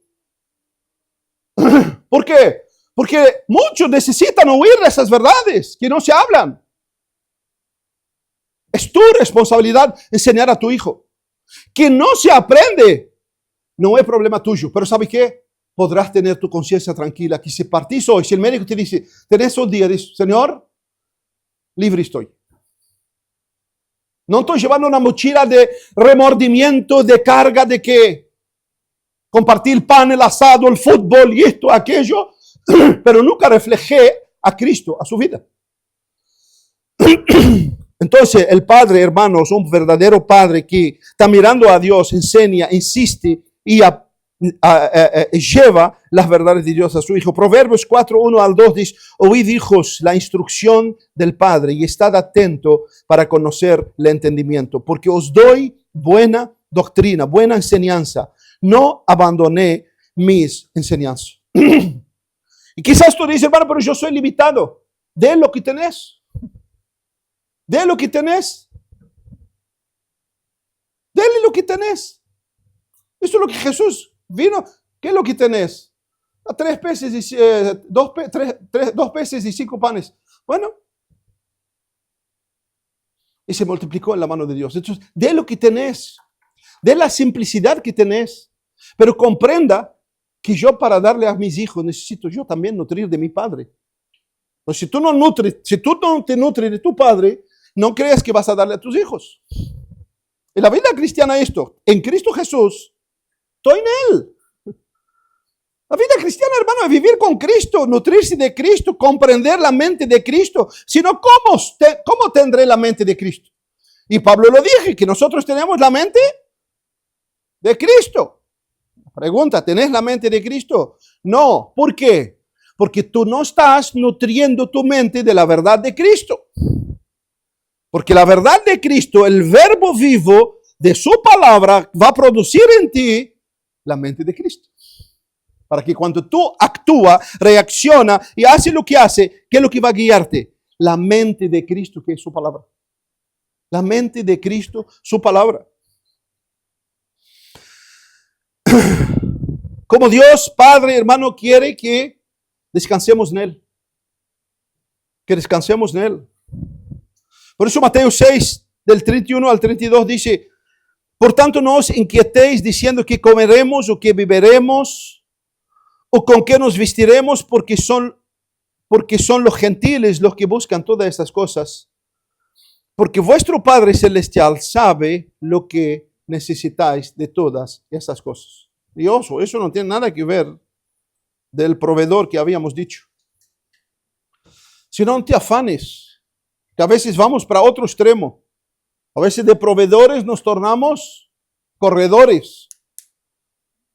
¿Por qué? Porque muchos necesitan oír esas verdades que no se hablan. Es tu responsabilidad enseñar a tu hijo. Que no se aprende, no es problema tuyo. Pero ¿sabes qué? Podrás tener tu conciencia tranquila. Que si partís hoy, si el médico te dice, tenés un día, dice, Señor, libre estoy. No estoy llevando una mochila de remordimiento, de carga, de que compartir el pan, el asado, el fútbol y esto, aquello, pero nunca reflejé a Cristo, a su vida. Entonces, el padre, hermanos, un verdadero padre que está mirando a Dios, enseña, insiste y lleva las verdades de Dios a su hijo. Proverbios 4, 1 al 2 dice, oíd hijos la instrucción del padre y estad atento para conocer el entendimiento, porque os doy buena doctrina, buena enseñanza. No abandoné mis enseñanzas. Y quizás tú dices, hermano, pero yo soy limitado. De lo que tenés. De lo que tenés. Dele lo que tenés. Eso es lo que Jesús vino. ¿Qué es lo que tenés? A 3 peces y 2 peces y 5 panes. Bueno. Y se multiplicó en la mano de Dios. Entonces, de lo que tenés. De la simplicidad que tenés. Pero comprenda que yo para darle a mis hijos necesito yo también nutrir de mi padre. Pues si tú no te nutres de tu padre, no creas que vas a darle a tus hijos. En la vida cristiana esto, en Cristo Jesús, estoy en Él. La vida cristiana, hermano, es vivir con Cristo, nutrirse de Cristo, comprender la mente de Cristo. Si no, ¿cómo tendré la mente de Cristo? Y Pablo lo dije, que nosotros tenemos la mente de Cristo. Pregunta, ¿tenés la mente de Cristo? No. ¿Por qué? Porque tú no estás nutriendo tu mente de la verdad de Cristo. Porque la verdad de Cristo, el verbo vivo de su palabra, va a producir en ti la mente de Cristo. Para que cuando tú actúas, reacciona y hace lo que hace, ¿qué es lo que va a guiarte? La mente de Cristo, que es su palabra. La mente de Cristo, su palabra. Como Dios, Padre, hermano, quiere que descansemos en Él. Que descansemos en Él. Por eso Mateo 6, del 31 al 32 dice, por tanto no os inquietéis diciendo que comeremos o que beberemos o con qué nos vestiremos, porque porque son los gentiles los que buscan todas estas cosas. Porque vuestro Padre Celestial sabe lo que necesitáis de todas estas cosas. Y eso no tiene nada que ver del proveedor que habíamos dicho. Si no te afanes, que a veces vamos para otro extremo. A veces de proveedores nos tornamos corredores.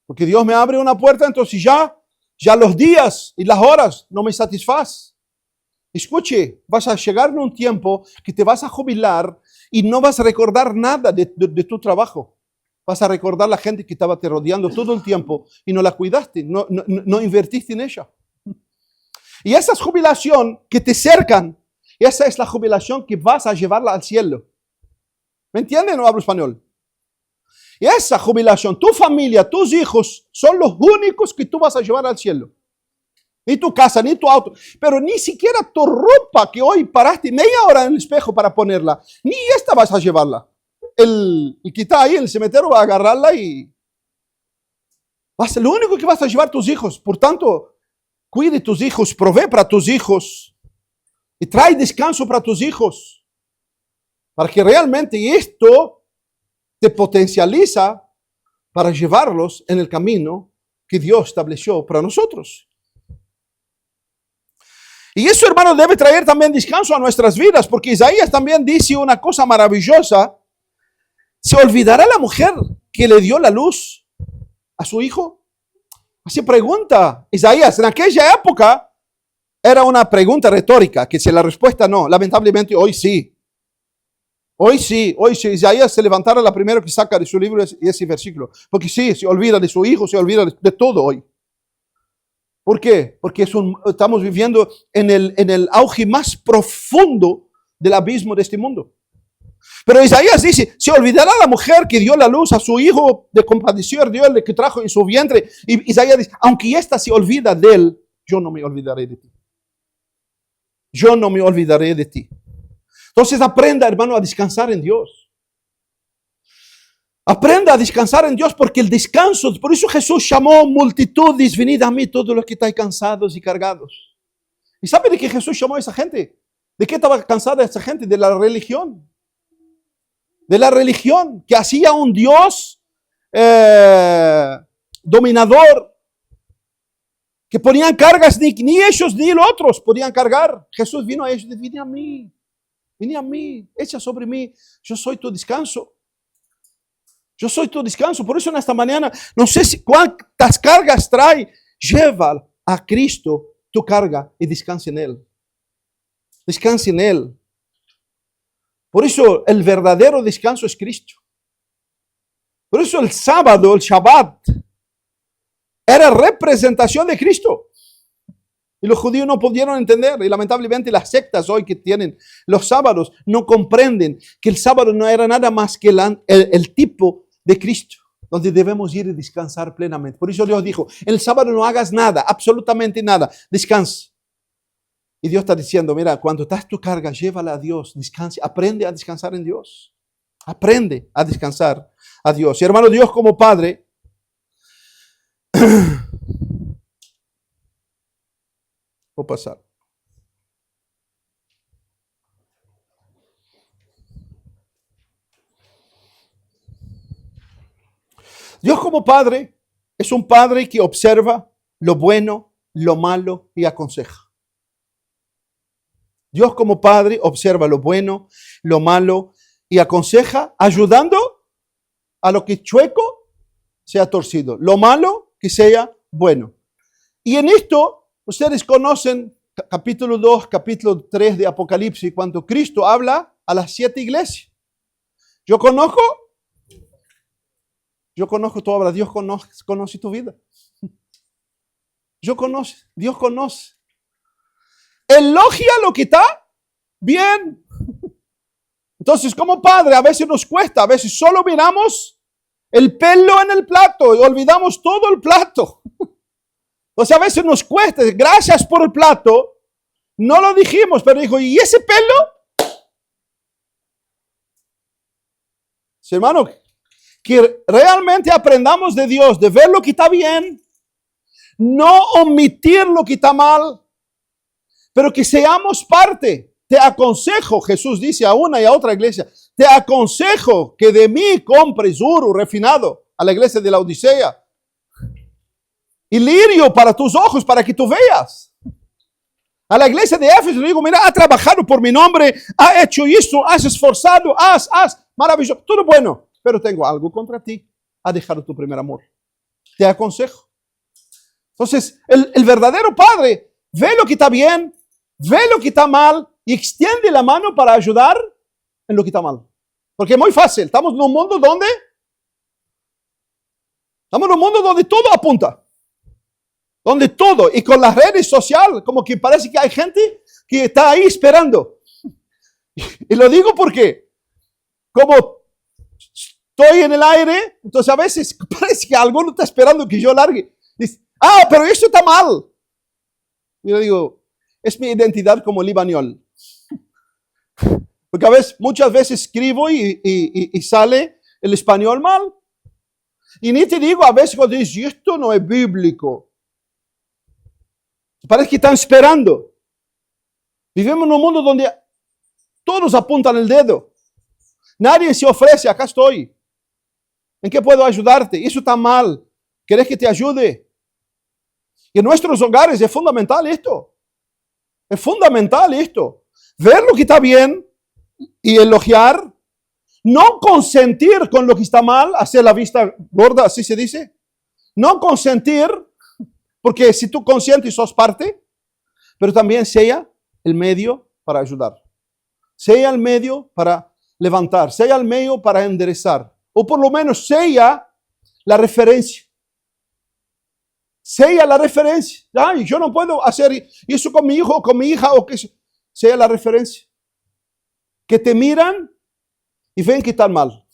Porque Dios me abre una puerta, entonces ya los días y las horas no me satisfaz. Escuche, vas a llegar en un tiempo que te vas a jubilar y no vas a recordar nada de tu trabajo. Vas a recordar la gente que estaba te rodeando todo el tiempo y no la cuidaste, no invertiste en ella. Y esa es jubilación que te cercan. Esa es la jubilación que vas a llevarla al cielo. ¿Me entienden? No hablo español. Y esa jubilación, tu familia, tus hijos, son los únicos que tú vas a llevar al cielo. Ni tu casa, ni tu auto, pero ni siquiera tu ropa que hoy paraste media hora en el espejo para ponerla, ni esta vas a llevarla. El que está ahí en el cementerio va a agarrarla y va a ser lo único que vas a llevar tus hijos. Por tanto, cuide tus hijos, provee para tus hijos y trae descanso para tus hijos. Para que realmente esto te potencializa para llevarlos en el camino que Dios estableció para nosotros. Y eso, hermano, debe traer también descanso a nuestras vidas, porque Isaías también dice una cosa maravillosa. ¿Se olvidará la mujer que le dio la luz a su hijo? Así pregunta Isaías. En aquella época era una pregunta retórica, que si la respuesta no, lamentablemente hoy sí. Hoy sí. Isaías se levantara la primera que saca de su libro ese versículo. Porque sí, se olvida de su hijo, se olvida de todo hoy. ¿Por qué? Porque estamos viviendo en el auge más profundo del abismo de este mundo. Pero Isaías dice, se olvidará la mujer que dio la luz a su hijo, de compadeció a Dios, el que trajo en su vientre. Y Isaías dice, aunque ésta se olvida de él, yo no me olvidaré de ti. Yo no me olvidaré de ti. Entonces aprenda, hermano, a descansar en Dios. Aprenda a descansar en Dios, porque el descanso, por eso Jesús llamó multitudes, venid a mí todos los que estáis cansados y cargados. ¿Y sabe de qué Jesús llamó a esa gente? ¿De qué estaba cansada esa gente? De la religión. De la religión, que hacía un Dios dominador, que ponían cargas, ni ellos ni los otros podían cargar. Jesús vino a ellos y dijo, vine a mí, echa sobre mí, yo soy tu descanso. Yo soy tu descanso. Por eso en esta mañana, no sé cuántas cargas trae. Lleva a Cristo tu carga y descansa en Él. Descansa en Él. Por eso el verdadero descanso es Cristo. Por eso el sábado, el Shabbat, era representación de Cristo. Y los judíos no pudieron entender. Y lamentablemente las sectas hoy que tienen los sábados no comprenden que el sábado no era nada más que el tipo de Cristo, donde debemos ir y descansar plenamente. Por eso Dios dijo, el sábado no hagas nada, absolutamente nada, descansa. Y Dios está diciendo, mira, cuando estás tu carga, llévala a Dios, descansa, aprende a descansar en Dios. Aprende a descansar a Dios. Y hermano, Dios como Padre, voy a pasar. Dios como Padre es un Padre que observa lo bueno, lo malo y aconseja. Dios como Padre observa lo bueno, lo malo y aconseja, ayudando a lo que chueco sea torcido, lo malo que sea bueno. Y en esto, ustedes conocen capítulo 2, capítulo 3 de Apocalipsis, cuando Cristo habla a las 7 iglesias. Yo conozco tu obra, Dios conoce tu vida. Dios conoce. Elogia lo que está bien. Entonces, como padre, a veces nos cuesta, a veces solo miramos el pelo en el plato y olvidamos todo el plato. O sea, a veces nos cuesta, gracias por el plato, no lo dijimos, pero dijo, ¿y ese pelo? Sí, hermano, que realmente aprendamos de Dios, de ver lo que está bien, no omitir lo que está mal, pero que seamos parte. Te aconsejo, Jesús dice a una y a otra iglesia, te aconsejo que de mí compres oro refinado a la iglesia de la Odisea y lirio para tus ojos, para que tú veas. A la iglesia de Éfeso le digo, mira, ha trabajado por mi nombre, ha hecho esto, has esforzado, maravilloso, todo bueno, pero tengo algo contra ti, ha dejado tu primer amor. Te aconsejo. Entonces, el verdadero padre ve lo que está bien, ve lo que está mal y extiende la mano para ayudar en lo que está mal. Porque es muy fácil. Estamos en un mundo donde todo apunta. Donde todo, y con las redes sociales, como que parece que hay gente que está ahí esperando. Y lo digo porque, como estoy en el aire, entonces a veces parece que alguno está esperando que yo largue. Dice, pero esto está mal. Y yo digo, es mi identidad como libañol. Porque muchas veces escribo y sale el español mal. Y ni te digo, a veces cuando dices, esto no es bíblico. Parece que están esperando. Vivimos en un mundo donde todos apuntan el dedo. Nadie se ofrece, acá estoy. ¿En qué puedo ayudarte? Eso está mal. ¿Querés que te ayude? Y en nuestros hogares es fundamental esto. Es fundamental esto. Ver lo que está bien y elogiar. No consentir con lo que está mal, hacer la vista gorda, así se dice. No consentir, porque si tú consientes sos parte, pero también sea el medio para ayudar. Sea el medio para levantar, sea el medio para enderezar. O por lo menos sea la referencia. Sea la referencia. Ay, yo no puedo hacer eso con mi hijo o con mi hija, o que sea la referencia. Que te miran y ven que están mal.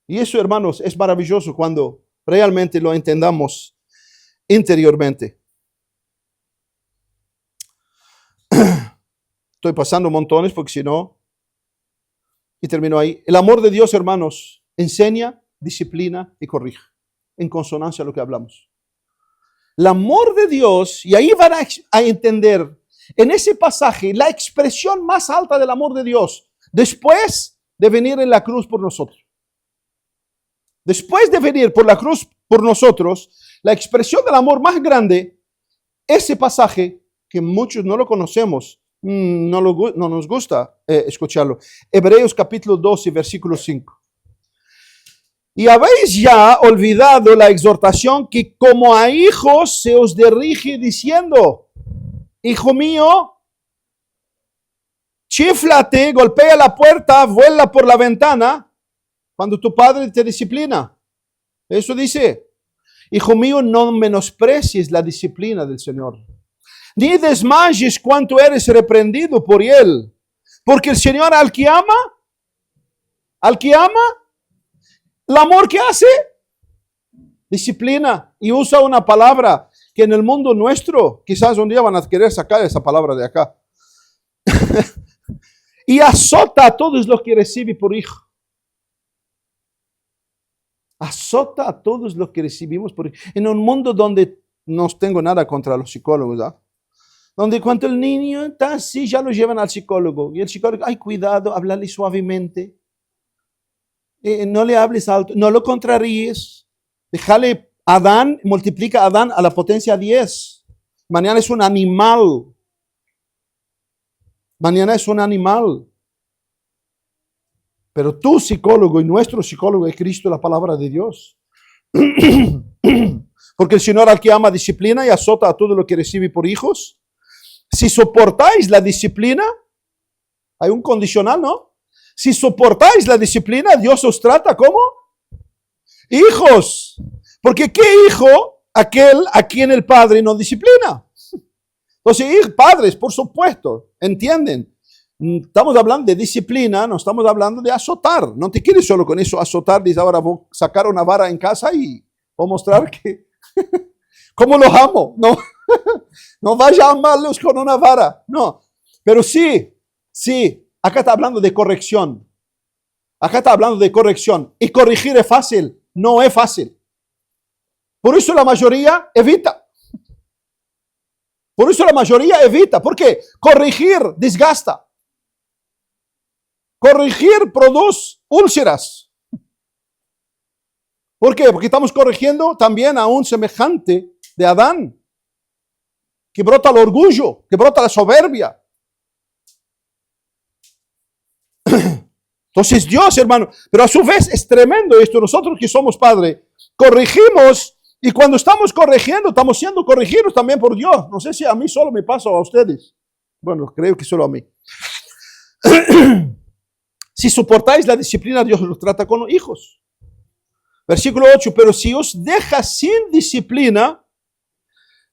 Y eso, hermanos, es maravilloso cuando realmente lo entendamos interiormente. Estoy pasando montones porque si no, y termino ahí. El amor de Dios, hermanos, enseña, disciplina y corrige, en consonancia a lo que hablamos. El amor de Dios, y ahí van a entender en ese pasaje la expresión más alta del amor de Dios, después de venir en la cruz por nosotros. Después de venir por la cruz por nosotros, la expresión del amor más grande, ese pasaje que muchos no lo conocemos, no nos gusta escucharlo. Hebreos capítulo 12, versículo 5. Y habéis ya olvidado la exhortación que como a hijos se os dirige diciendo, hijo mío, chíflate, golpea la puerta, vuela por la ventana, cuando tu padre te disciplina. Eso dice, hijo mío, no menosprecies la disciplina del Señor, ni desmayes cuanto eres reprendido por él, porque el Señor al que ama, el amor que hace, disciplina, y usa una palabra que en el mundo nuestro, quizás un día van a querer sacar esa palabra de acá. Y azota a todos los que recibe por hijo. Azota a todos los que recibimos por hijo. En un mundo donde no tengo nada contra los psicólogos, ¿ah? Donde cuando el niño está así, ya lo llevan al psicólogo. Y el psicólogo, ay, cuidado, háblale suavemente. No le hables alto, no lo contraríes. Déjale, Adán, multiplica a Adán a la potencia 10. Mañana es un animal. Mañana es un animal. Pero tu psicólogo y nuestro psicólogo es Cristo, la palabra de Dios. Porque el Señor al que ama disciplina y azota a todo lo que recibe por hijos. Si soportáis la disciplina, hay un condicional, ¿no? Si soportáis la disciplina, Dios os trata como hijos. Porque ¿qué hijo? Aquel a quien el padre no disciplina. Entonces, padres, por supuesto, entienden. Estamos hablando de disciplina, no estamos hablando de azotar. No te quieres solo con eso azotar, dices ahora voy a sacar una vara en casa y voy a mostrar que cómo los amo. No, no vaya a amarlos con una vara. No, pero sí, acá está hablando de corrección. Acá está hablando de corrección. Y corregir es fácil, no es fácil. Por eso la mayoría evita. Por eso la mayoría evita. ¿Por qué? Corregir desgasta. Corregir produce úlceras. ¿Por qué? Porque estamos corrigiendo también a un semejante de Adán, que brota el orgullo, que brota la soberbia. Entonces Dios, hermano, pero a su vez es tremendo esto. Nosotros que somos padres, corregimos, y cuando estamos corrigiendo, estamos siendo corregidos también por Dios. No sé si a mí solo me pasa o a ustedes. Bueno, creo que solo a mí. Si soportáis la disciplina, Dios los trata con los hijos. Versículo 8, pero si os deja sin disciplina,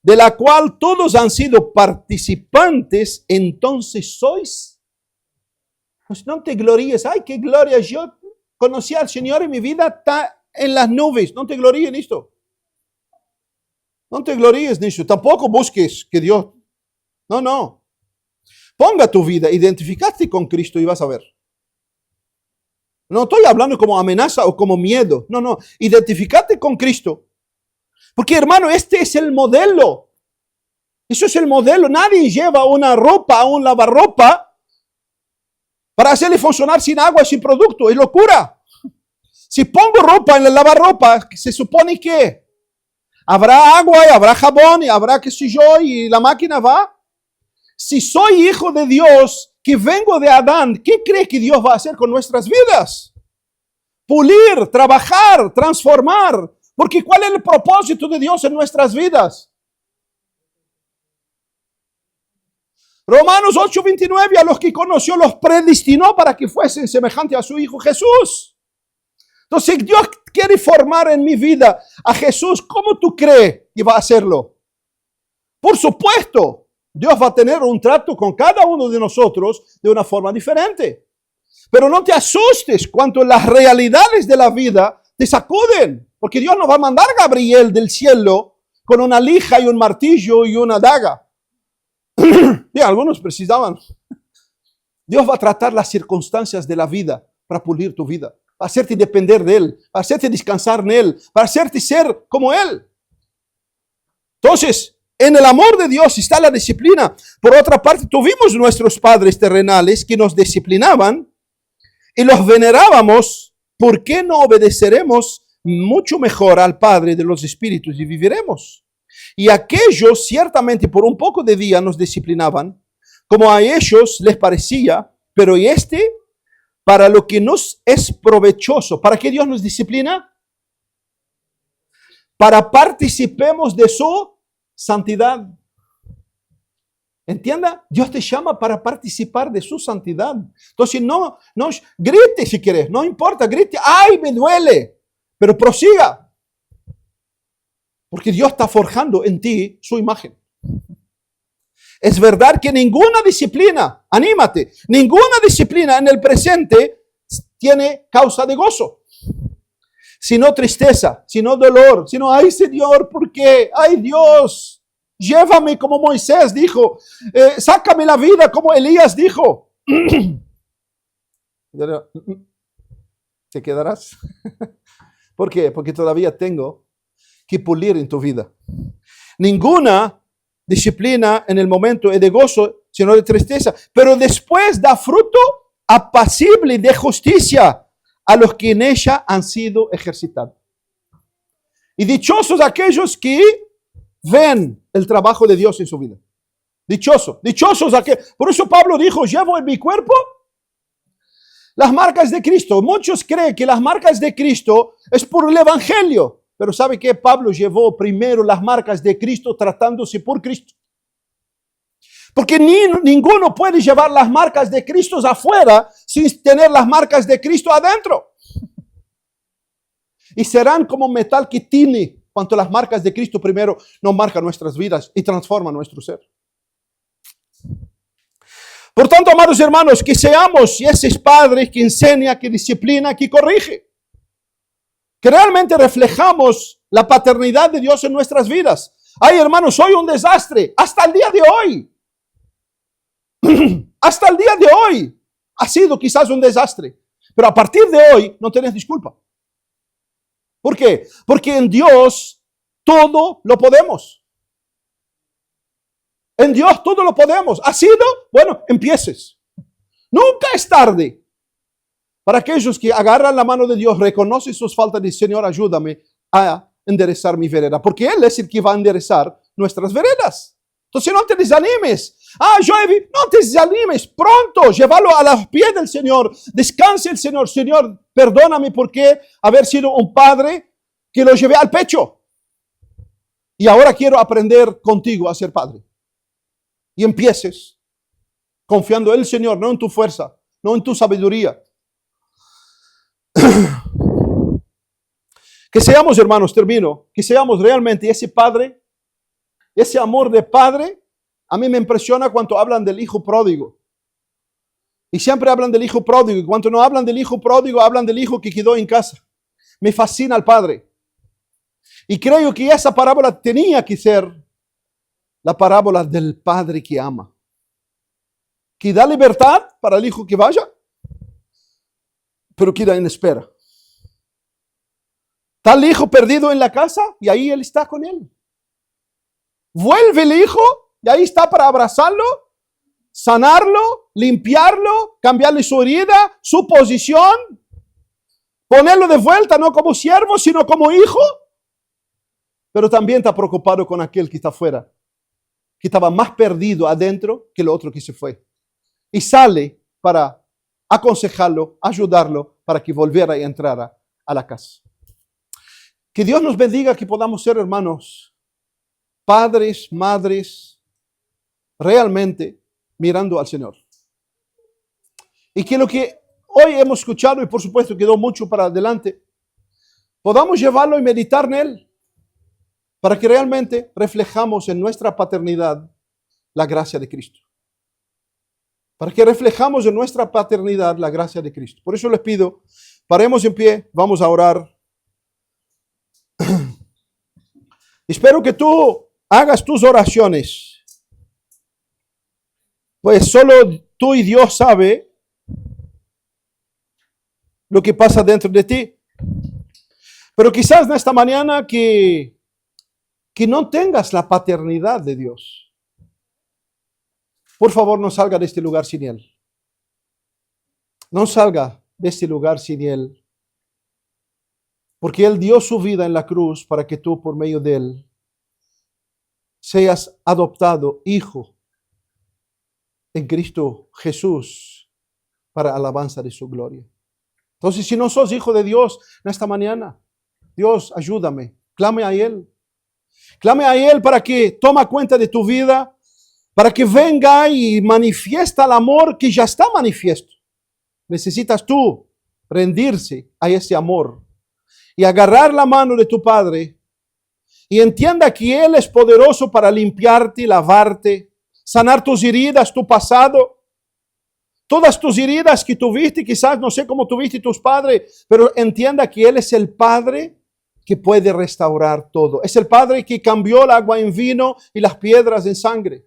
de la cual todos han sido participantes, entonces sois. Pues no te gloríes. Ay, qué gloria. Yo conocí al Señor y mi vida está en las nubes. No te gloríes en esto. No te gloríes en esto. Tampoco busques que Dios. No. Ponga tu vida, identificate con Cristo y vas a ver. No estoy hablando como amenaza o como miedo. No. Identificate con Cristo. Porque, hermano, este es el modelo. Eso es el modelo. Nadie lleva una ropa a un lavarropa para hacerle funcionar sin agua y sin producto. Es locura. Si pongo ropa en el lavarropa, se supone que habrá agua y habrá jabón y habrá qué sé yo y la máquina va. Si soy hijo de Dios, que vengo de Adán, ¿qué cree que Dios va a hacer con nuestras vidas? Pulir, trabajar, transformar. Porque ¿cuál es el propósito de Dios en nuestras vidas? Romanos 8:29, a los que conoció los predestinó para que fuesen semejantes a su Hijo Jesús. Entonces Dios quiere formar en mi vida a Jesús. ¿Cómo tú crees que va a hacerlo? Por supuesto, Dios va a tener un trato con cada uno de nosotros de una forma diferente. Pero no te asustes cuando las realidades de la vida te sacuden. Porque Dios no va a mandar a Gabriel del cielo con una lija y un martillo y una daga. Bien, algunos precisaban. Dios va a tratar las circunstancias de la vida para pulir tu vida. Para hacerte depender de Él. Para hacerte descansar en Él. Para hacerte ser como Él. Entonces, en el amor de Dios está la disciplina. Por otra parte, tuvimos nuestros padres terrenales que nos disciplinaban y los venerábamos. ¿Por qué no obedeceremos mucho mejor al Padre de los Espíritus y viviremos? Y aquellos ciertamente por un poco de día nos disciplinaban, como a ellos les parecía, pero para lo que nos es provechoso. ¿Para qué Dios nos disciplina? Para participemos de su santidad. ¿Entienda? Dios te llama para participar de su santidad. Entonces no grite si quieres, no importa, grite, ¡ay, me duele! Pero prosiga. Porque Dios está forjando en ti su imagen. Es verdad que ninguna disciplina, anímate, ninguna disciplina en el presente tiene causa de gozo. Sino tristeza, sino dolor, sino, ay Señor, ¿por qué? Ay Dios, llévame como Moisés dijo, sácame la vida como Elías dijo. ¿Te quedarás? ¿Por qué? Porque todavía tengo que pulir en tu vida. Ninguna disciplina en el momento es de gozo, sino de tristeza. Pero después da fruto apacible de justicia a los que en ella han sido ejercitados. Y dichosos aquellos que ven el trabajo de Dios en su vida. Dichosos aquellos. Por eso Pablo dijo, llevo en mi cuerpo las marcas de Cristo. Muchos creen que las marcas de Cristo es por el Evangelio. Pero ¿sabe qué? Pablo llevó primero las marcas de Cristo tratándose por Cristo. Porque ninguno puede llevar las marcas de Cristo afuera sin tener las marcas de Cristo adentro. Y serán como metal que tiene cuando las marcas de Cristo primero nos marcan nuestras vidas y transforman nuestro ser. Por tanto, amados hermanos, que seamos esos padres que enseña, que disciplina, que corrige. Que realmente reflejamos la paternidad de Dios en nuestras vidas. Ay, hermanos, soy un desastre. Hasta el día de hoy. Hasta el día de hoy ha sido quizás un desastre. Pero a partir de hoy no tenés disculpa. ¿Por qué? Porque en Dios todo lo podemos. En Dios todo lo podemos. ¿Ha sido? Bueno, empieces. Nunca es tarde. Para aquellos que agarran la mano de Dios, reconocen sus faltas y dicen, Señor, ayúdame a enderezar mi vereda. Porque Él es el que va a enderezar nuestras veredas. Entonces no te desanimes. No te desanimes. Pronto, llévalo a los pies del Señor. Descanse el Señor. Señor, perdóname por haber sido un padre que lo llevé al pecho. Y ahora quiero aprender contigo a ser padre. Y empieces confiando en el Señor, no en tu fuerza, no en tu sabiduría. Que seamos, hermanos, termino, que seamos realmente ese padre, ese amor de padre. A mí me impresiona cuando hablan del hijo pródigo. Y siempre hablan del hijo pródigo. Y cuando no hablan del hijo pródigo, hablan del hijo que quedó en casa. Me fascina el padre. Y creo que esa parábola tenía que ser la parábola del padre que ama. Que da libertad para el hijo que vaya, pero queda en espera. Está el hijo perdido en la casa y ahí él está con él. Vuelve el hijo y ahí está para abrazarlo, sanarlo, limpiarlo, cambiarle su herida, su posición, ponerlo de vuelta no como siervo, sino como hijo. Pero también está preocupado con aquel que está afuera, que estaba más perdido adentro que el otro que se fue. Y sale para aconsejarlo, ayudarlo, para que volviera y entrara a la casa. Que Dios nos bendiga, que podamos ser, hermanos, padres, madres, realmente mirando al Señor. Y que lo que hoy hemos escuchado, y por supuesto quedó mucho para adelante, podamos llevarlo y meditar en Él, para que realmente reflejamos en nuestra paternidad la gracia de Cristo. Para que reflejamos en nuestra paternidad la gracia de Cristo. Por eso les pido, paremos en pie, vamos a orar. Espero que tú hagas tus oraciones, pues solo tú y Dios sabe lo que pasa dentro de ti. Pero quizás en esta mañana que no tengas la paternidad de Dios. Por favor, no salga de este lugar sin Él. No salga de este lugar sin Él. Porque Él dio su vida en la cruz para que tú, por medio de Él, seas adoptado hijo en Cristo Jesús para alabanza de su gloria. Entonces, si no sos hijo de Dios en esta mañana, Dios, ayúdame. Clame a Él. Clame a Él para que tome cuenta de tu vida, para que venga y manifiesta el amor que ya está manifiesto. Necesitas tú rendirse a ese amor y agarrar la mano de tu Padre y entienda que Él es poderoso para limpiarte, lavarte, sanar tus heridas, tu pasado. Todas tus heridas que tuviste, quizás no sé cómo tuviste tus padres, pero entienda que Él es el Padre que puede restaurar todo. Es el Padre que cambió el agua en vino y las piedras en sangre.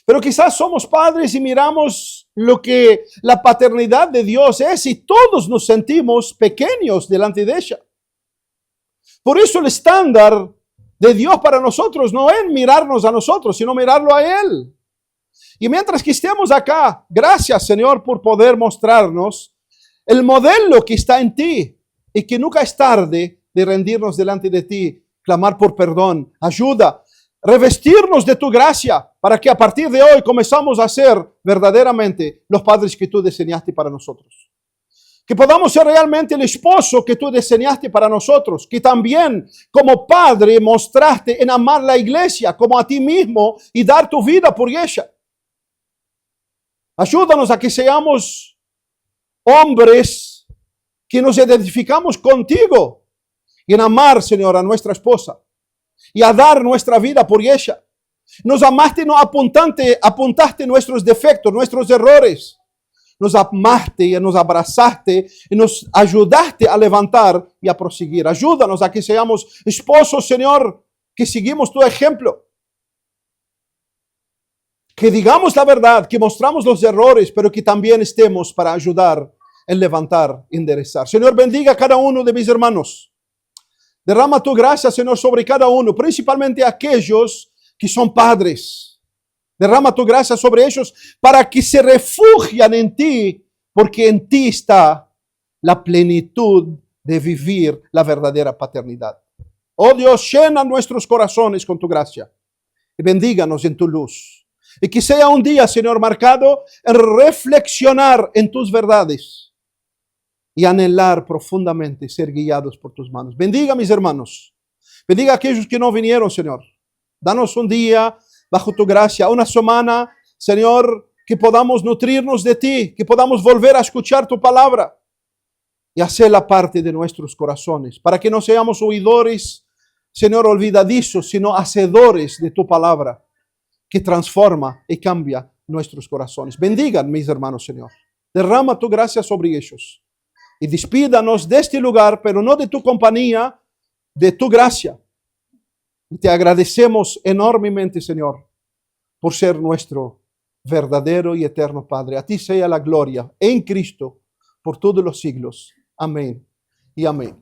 Pero quizás somos padres y miramos lo que la paternidad de Dios es y todos nos sentimos pequeños delante de ella. Por eso el estándar de Dios para nosotros no es mirarnos a nosotros, sino mirarlo a Él. Y mientras que estemos acá, gracias, Señor, por poder mostrarnos el modelo que está en ti y que nunca es tarde de rendirnos delante de ti, clamar por perdón, ayuda, revestirnos de tu gracia para que a partir de hoy comenzamos a ser verdaderamente los padres que tú diseñaste para nosotros. Que podamos ser realmente el esposo que tú diseñaste para nosotros, que también como padre mostraste en amar la iglesia como a ti mismo y dar tu vida por ella. Ayúdanos a que seamos hombres que nos identificamos contigo y en amar, Señor, a nuestra esposa y a dar nuestra vida por ella. Nos amaste, no apuntaste nuestros defectos, nuestros errores. Nos amaste y nos abrazaste y nos ayudaste a levantar y a proseguir. Ayúdanos a que seamos esposos, Señor, que seguimos tu ejemplo. Que digamos la verdad, que mostramos los errores, pero que también estemos para ayudar en levantar, enderezar. Señor, bendiga a cada uno de mis hermanos. Derrama tu gracia, Señor, sobre cada uno, principalmente aquellos que son padres. Derrama tu gracia sobre ellos para que se refugian en ti, porque en ti está la plenitud de vivir la verdadera paternidad. Oh Dios, llena nuestros corazones con tu gracia y bendíganos en tu luz. Y que sea un día, Señor, marcado en reflexionar en tus verdades y anhelar profundamente ser guiados por tus manos. Bendiga a mis hermanos. Bendiga a aquellos que no vinieron, Señor. Danos un día bajo tu gracia, una semana, Señor, que podamos nutrirnos de ti, que podamos volver a escuchar tu palabra y hacerla parte de nuestros corazones, para que no seamos oidores, Señor, olvidadizos, sino hacedores de tu palabra, que transforma y cambia nuestros corazones. Bendigan mis hermanos, Señor. Derrama tu gracia sobre ellos y despídanos de este lugar, pero no de tu compañía, de tu gracia. Y te agradecemos enormemente, Señor, por ser nuestro verdadero y eterno Padre. A ti sea la gloria en Cristo por todos los siglos. Amén y amén.